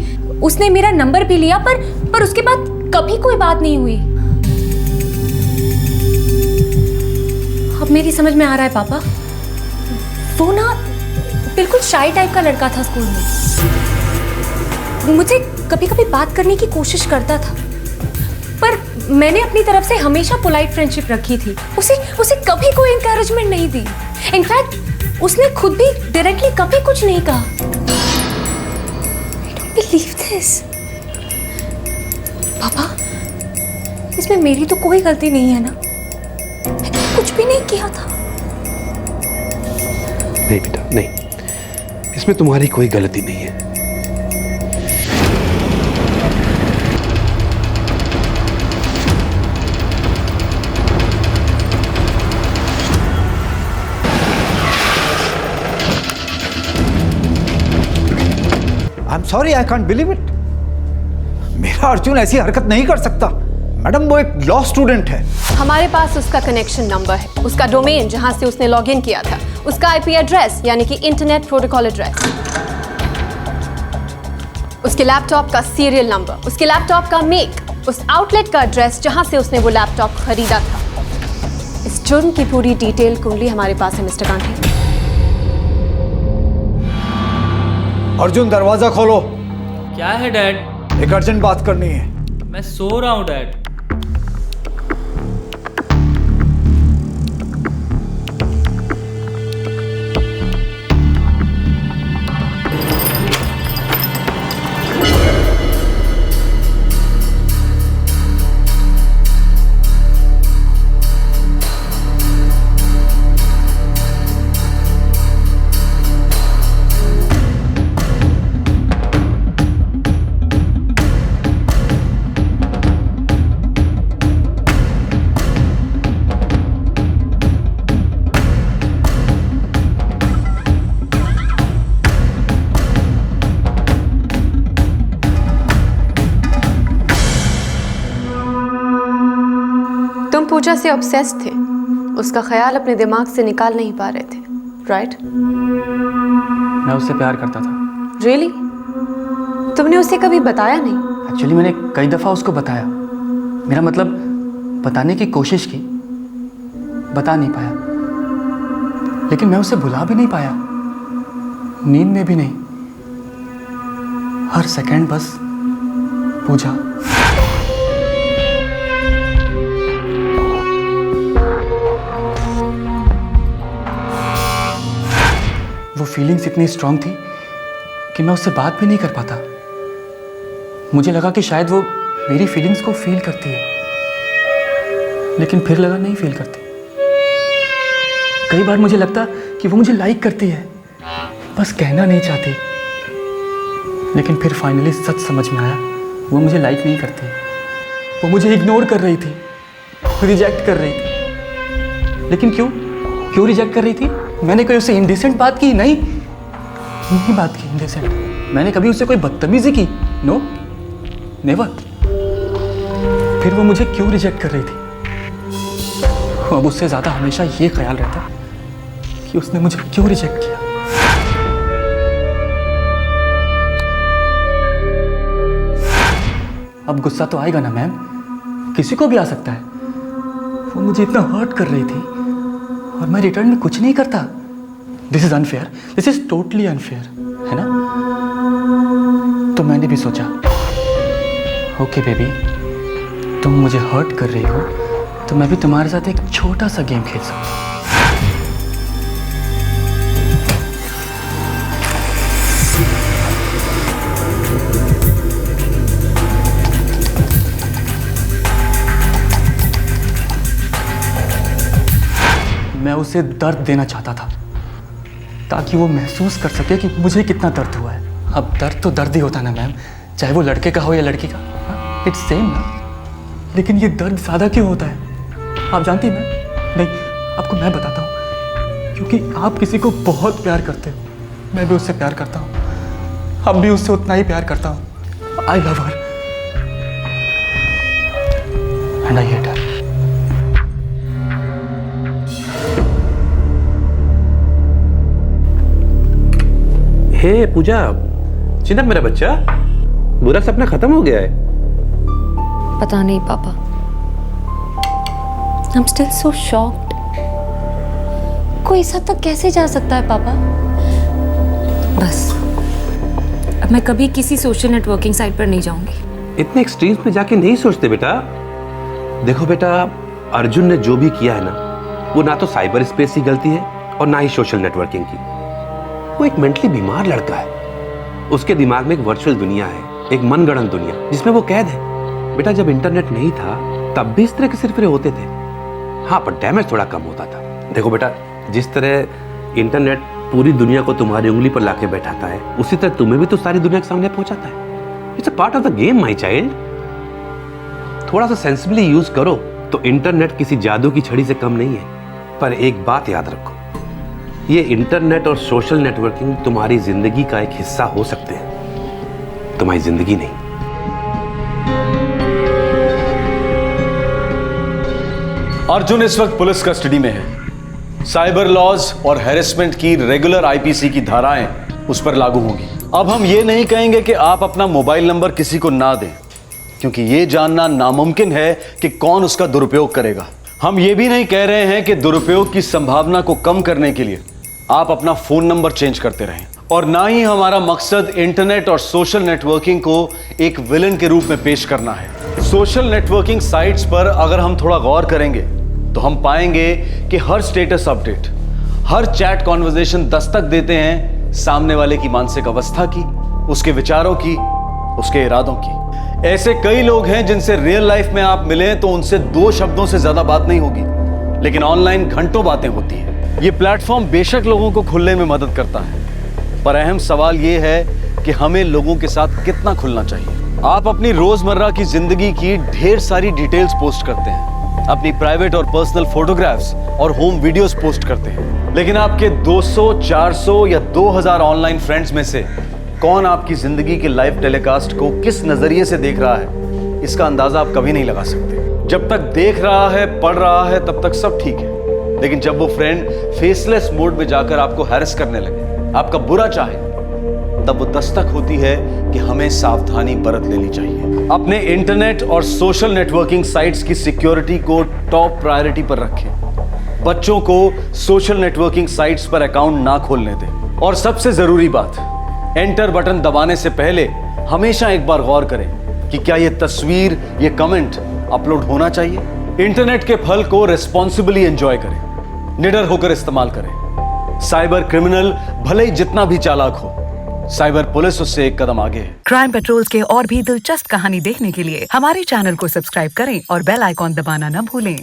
उसने मेरा नंबर भी लिया, पर उसके बाद कभी कोई बात नहीं हुई। अब मेरी समझ में आ रहा है पापा, वो ना बिल्कुल शाई टाइप का लड़का था स्कूल में। मुझे कभी कभी बात करने की कोशिश करता था, पर मैंने अपनी तरफ से हमेशा पोलाइट फ्रेंडशिप रखी थी। उसे कभी कोई एनकरेजमेंट नहीं दी। इनफैक्ट उसने खुद भी डायरेक्टली कभी कुछ नहीं कहा। I don't believe this. पापा, इसमें मेरी तो कोई गलती नहीं है ना? मैंने तो कुछ भी नहीं किया था। नहीं बेटा, नहीं, इसमें तुम्हारी कोई गलती नहीं है। I am sorry, I can't believe it. मेरा अर्जुन ऐसी हरकत नहीं कर सकता। मैडम, वो एक लॉ स्टूडेंट है। हमारे पास उसका कनेक्शन नंबर है, उसका डोमेन जहां से उसने लॉगिन किया था, उसका IP एड्रेस यानी कि इंटरनेट प्रोटोकॉल एड्रेस, उसके लैपटॉप का सीरियल नंबर, उसके लैपटॉप का मेक, उस आउटलेट का एड्रेस जहां से उसने वो लैपटॉप खरीदा था। इस जुर्म की पूरी डिटेल कुंडली हमारे पास है मिस्टर कांठी। अर्जुन, दरवाजा खोलो। क्या है डैड? एक अर्जेंट बात करनी है। मैं सो रहा हूँ डैड। तुम पूजा से ऑब्सेस्ड थे, उसका ख्याल अपने दिमाग से निकाल नहीं पा रहे थे, राइट? मैं उससे प्यार करता था। रियली? तुमने उसे कभी बताया नहीं? एक्चुअली मैंने कई दफ़ा उसको बताया, मेरा मतलब बताने की कोशिश की, बता नहीं पाया, लेकिन मैं उसे भुला भी नहीं पाया, नींद में भी नहीं, हर सेकंड बस पूजा। वो फीलिंग्स इतनी स्ट्रांग थी कि मैं उससे बात भी नहीं कर पाता। मुझे लगा कि शायद वो मेरी फीलिंग्स को फील करती है, लेकिन फिर लगा नहीं फील करती। कई बार मुझे लगता कि वो मुझे लाइक करती है, बस कहना नहीं चाहती, लेकिन फिर फाइनली सच समझ में आया, वो मुझे लाइक नहीं करती, वो मुझे इग्नोर कर रही थी, रिजेक्ट कर रही थी। लेकिन क्यों रिजेक्ट कर रही थी? मैंने कोई उससे इंडिसेंट बात की? नहीं बात की इंडिसेंट। मैंने कभी उससे कोई बदतमीजी की? No, never. फिर वो मुझे क्यों रिजेक्ट कर रही थी? अब उससे ज्यादा हमेशा ये ख्याल रहता कि उसने मुझे क्यों रिजेक्ट किया। अब गुस्सा तो आएगा ना मैम, किसी को भी आ सकता है। वो मुझे इतना हर्ट कर रही थी और मैं रिटर्न में कुछ नहीं करता। This is unfair, this is totally unfair, है ना? तो मैंने भी सोचा, ओके बेबी, तुम मुझे हर्ट कर रही हो, तो मैं भी तुम्हारे साथ एक छोटा सा गेम खेल सकता हूँ। मैं उसे दर्द देना चाहता था, ताकि वो महसूस कर सके कि मुझे कितना दर्द हुआ है। अब दर्द तो दर्द ही होता है ना मैम, चाहे वो लड़के का हो या लड़की का, इट्स सेम ना। लेकिन ये दर्द ज़्यादा क्यों होता है आप जानती हैं मैम? नहीं, आपको मैं बताता हूँ, क्योंकि आप किसी को बहुत प्यार करते हो, मैं भी उससे प्यार करता हूँ, अब भी उससे उतना ही प्यार करता हूँ। I love her and I hate her. Hey Pooja, चिंता मेरा बच्चा, बुरा सपना खत्म हो गया है। पता नहीं पापा, I'm still so shocked. कोई इस हद तक कैसे जा सकता है पापा? बस अब मैं कभी किसी सोशल नेटवर्किंग साइट पर नहीं जाऊंगी। इतने एक्सट्रीम्स में जाके नहीं सोचते बेटा। देखो बेटा, अर्जुन ने जो भी किया है ना, वो ना तो साइबर स्पेस की गलती है और ना ही सोशल नेटवर्किंग की। वो एक मेंटली बीमार लड़का है। उसके दिमाग में एक वर्चुअल दुनिया है, एक मनगढ़ंत दुनिया, जिसमें वो कैद है। बेटा, जब इंटरनेट नहीं था तब भी इस तरह के सिरफिरे होते थे। हाँ, पर डैमेज थोड़ा कम होता था। देखो बेटा, जिस तरह इंटरनेट पूरी दुनिया को तुम्हारी उंगली पर लाके बैठाता है, उसी तरह तुम्हें भी तो सारी दुनिया के सामने पहुंचाता है। It's a part of the game my child. थोड़ा सा सेंसिबली यूज करो तो इंटरनेट किसी जादू की छड़ी से कम नहीं है। पर एक बात याद रखो, ये इंटरनेट और सोशल नेटवर्किंग तुम्हारी जिंदगी का एक हिस्सा हो सकते हैं, तुम्हारी जिंदगी नहीं। अर्जुन इस वक्त पुलिस कस्टडी में है। साइबर लॉज और हैरेसमेंट की रेगुलर आईपीसी की धाराएं उस पर लागू होंगी। अब हम ये नहीं कहेंगे कि आप अपना मोबाइल नंबर किसी को ना दें, क्योंकि ये जानना नामुमकिन है कि कौन उसका दुरुपयोग करेगा। हम ये भी नहीं कह रहे हैं कि दुरुपयोग की संभावना को कम करने के लिए आप अपना फोन नंबर चेंज करते रहें, और ना ही हमारा मकसद इंटरनेट और सोशल नेटवर्किंग को एक विलन के रूप में पेश करना है। सोशल नेटवर्किंग साइट्स पर अगर हम थोड़ा गौर करेंगे तो हम पाएंगे कि हर स्टेटस अपडेट, हर चैट कॉन्वर्सेशन दस्तक देते हैं सामने वाले की मानसिक अवस्था की, उसके विचारों की, उसके इरादों की। ऐसे कई लोग हैं जिनसे रियल लाइफ में आप मिलें तो उनसे 2 शब्दों से ज्यादा बात नहीं होगी, लेकिन ऑनलाइन घंटों बातें होती हैं। ये प्लेटफॉर्म बेशक लोगों को खुलने में मदद करता है, पर अहम सवाल ये है कि हमें लोगों के साथ कितना खुलना चाहिए। आप अपनी रोजमर्रा की जिंदगी की ढेर सारी डिटेल्स पोस्ट करते हैं, अपनी प्राइवेट और पर्सनल फोटोग्राफ्स और होम वीडियोस पोस्ट करते हैं, लेकिन आपके 200, 400 या 2000 ऑनलाइन फ्रेंड्स में से कौन आपकी जिंदगी के लाइव टेलीकास्ट को किस नजरिए से देख रहा है, इसका अंदाजा आप कभी नहीं लगा सकते। जब तक देख रहा है, पढ़ रहा है, तब तक सब ठीक है, लेकिन जब वो फ्रेंड फेसलेस मोड में जाकर आपको हैरेस करने लगे, आपका बुरा चाहे, तब वो दस्तक होती है कि हमें सावधानी बरत लेनी चाहिए। अपने इंटरनेट और सोशल नेटवर्किंग साइट्स की सिक्योरिटी को टॉप प्रायोरिटी पर रखें। बच्चों को सोशल नेटवर्किंग साइट्स पर अकाउंट ना खोलने दें। और सबसे जरूरी बात, एंटर बटन दबाने से पहले हमेशा एक बार गौर करें कि क्या ये तस्वीर, ये कमेंट अपलोड होना चाहिए। इंटरनेट के फल को रिस्पॉन्सिबली एंजॉय करें, निडर होकर इस्तेमाल करें। साइबर क्रिमिनल भले ही जितना भी चालाक हो, साइबर पुलिस उससे एक कदम आगे है। क्राइम पेट्रोल्स के और भी दिलचस्प कहानी देखने के लिए हमारे चैनल को सब्सक्राइब करें और बेल आइकॉन दबाना न भूलें।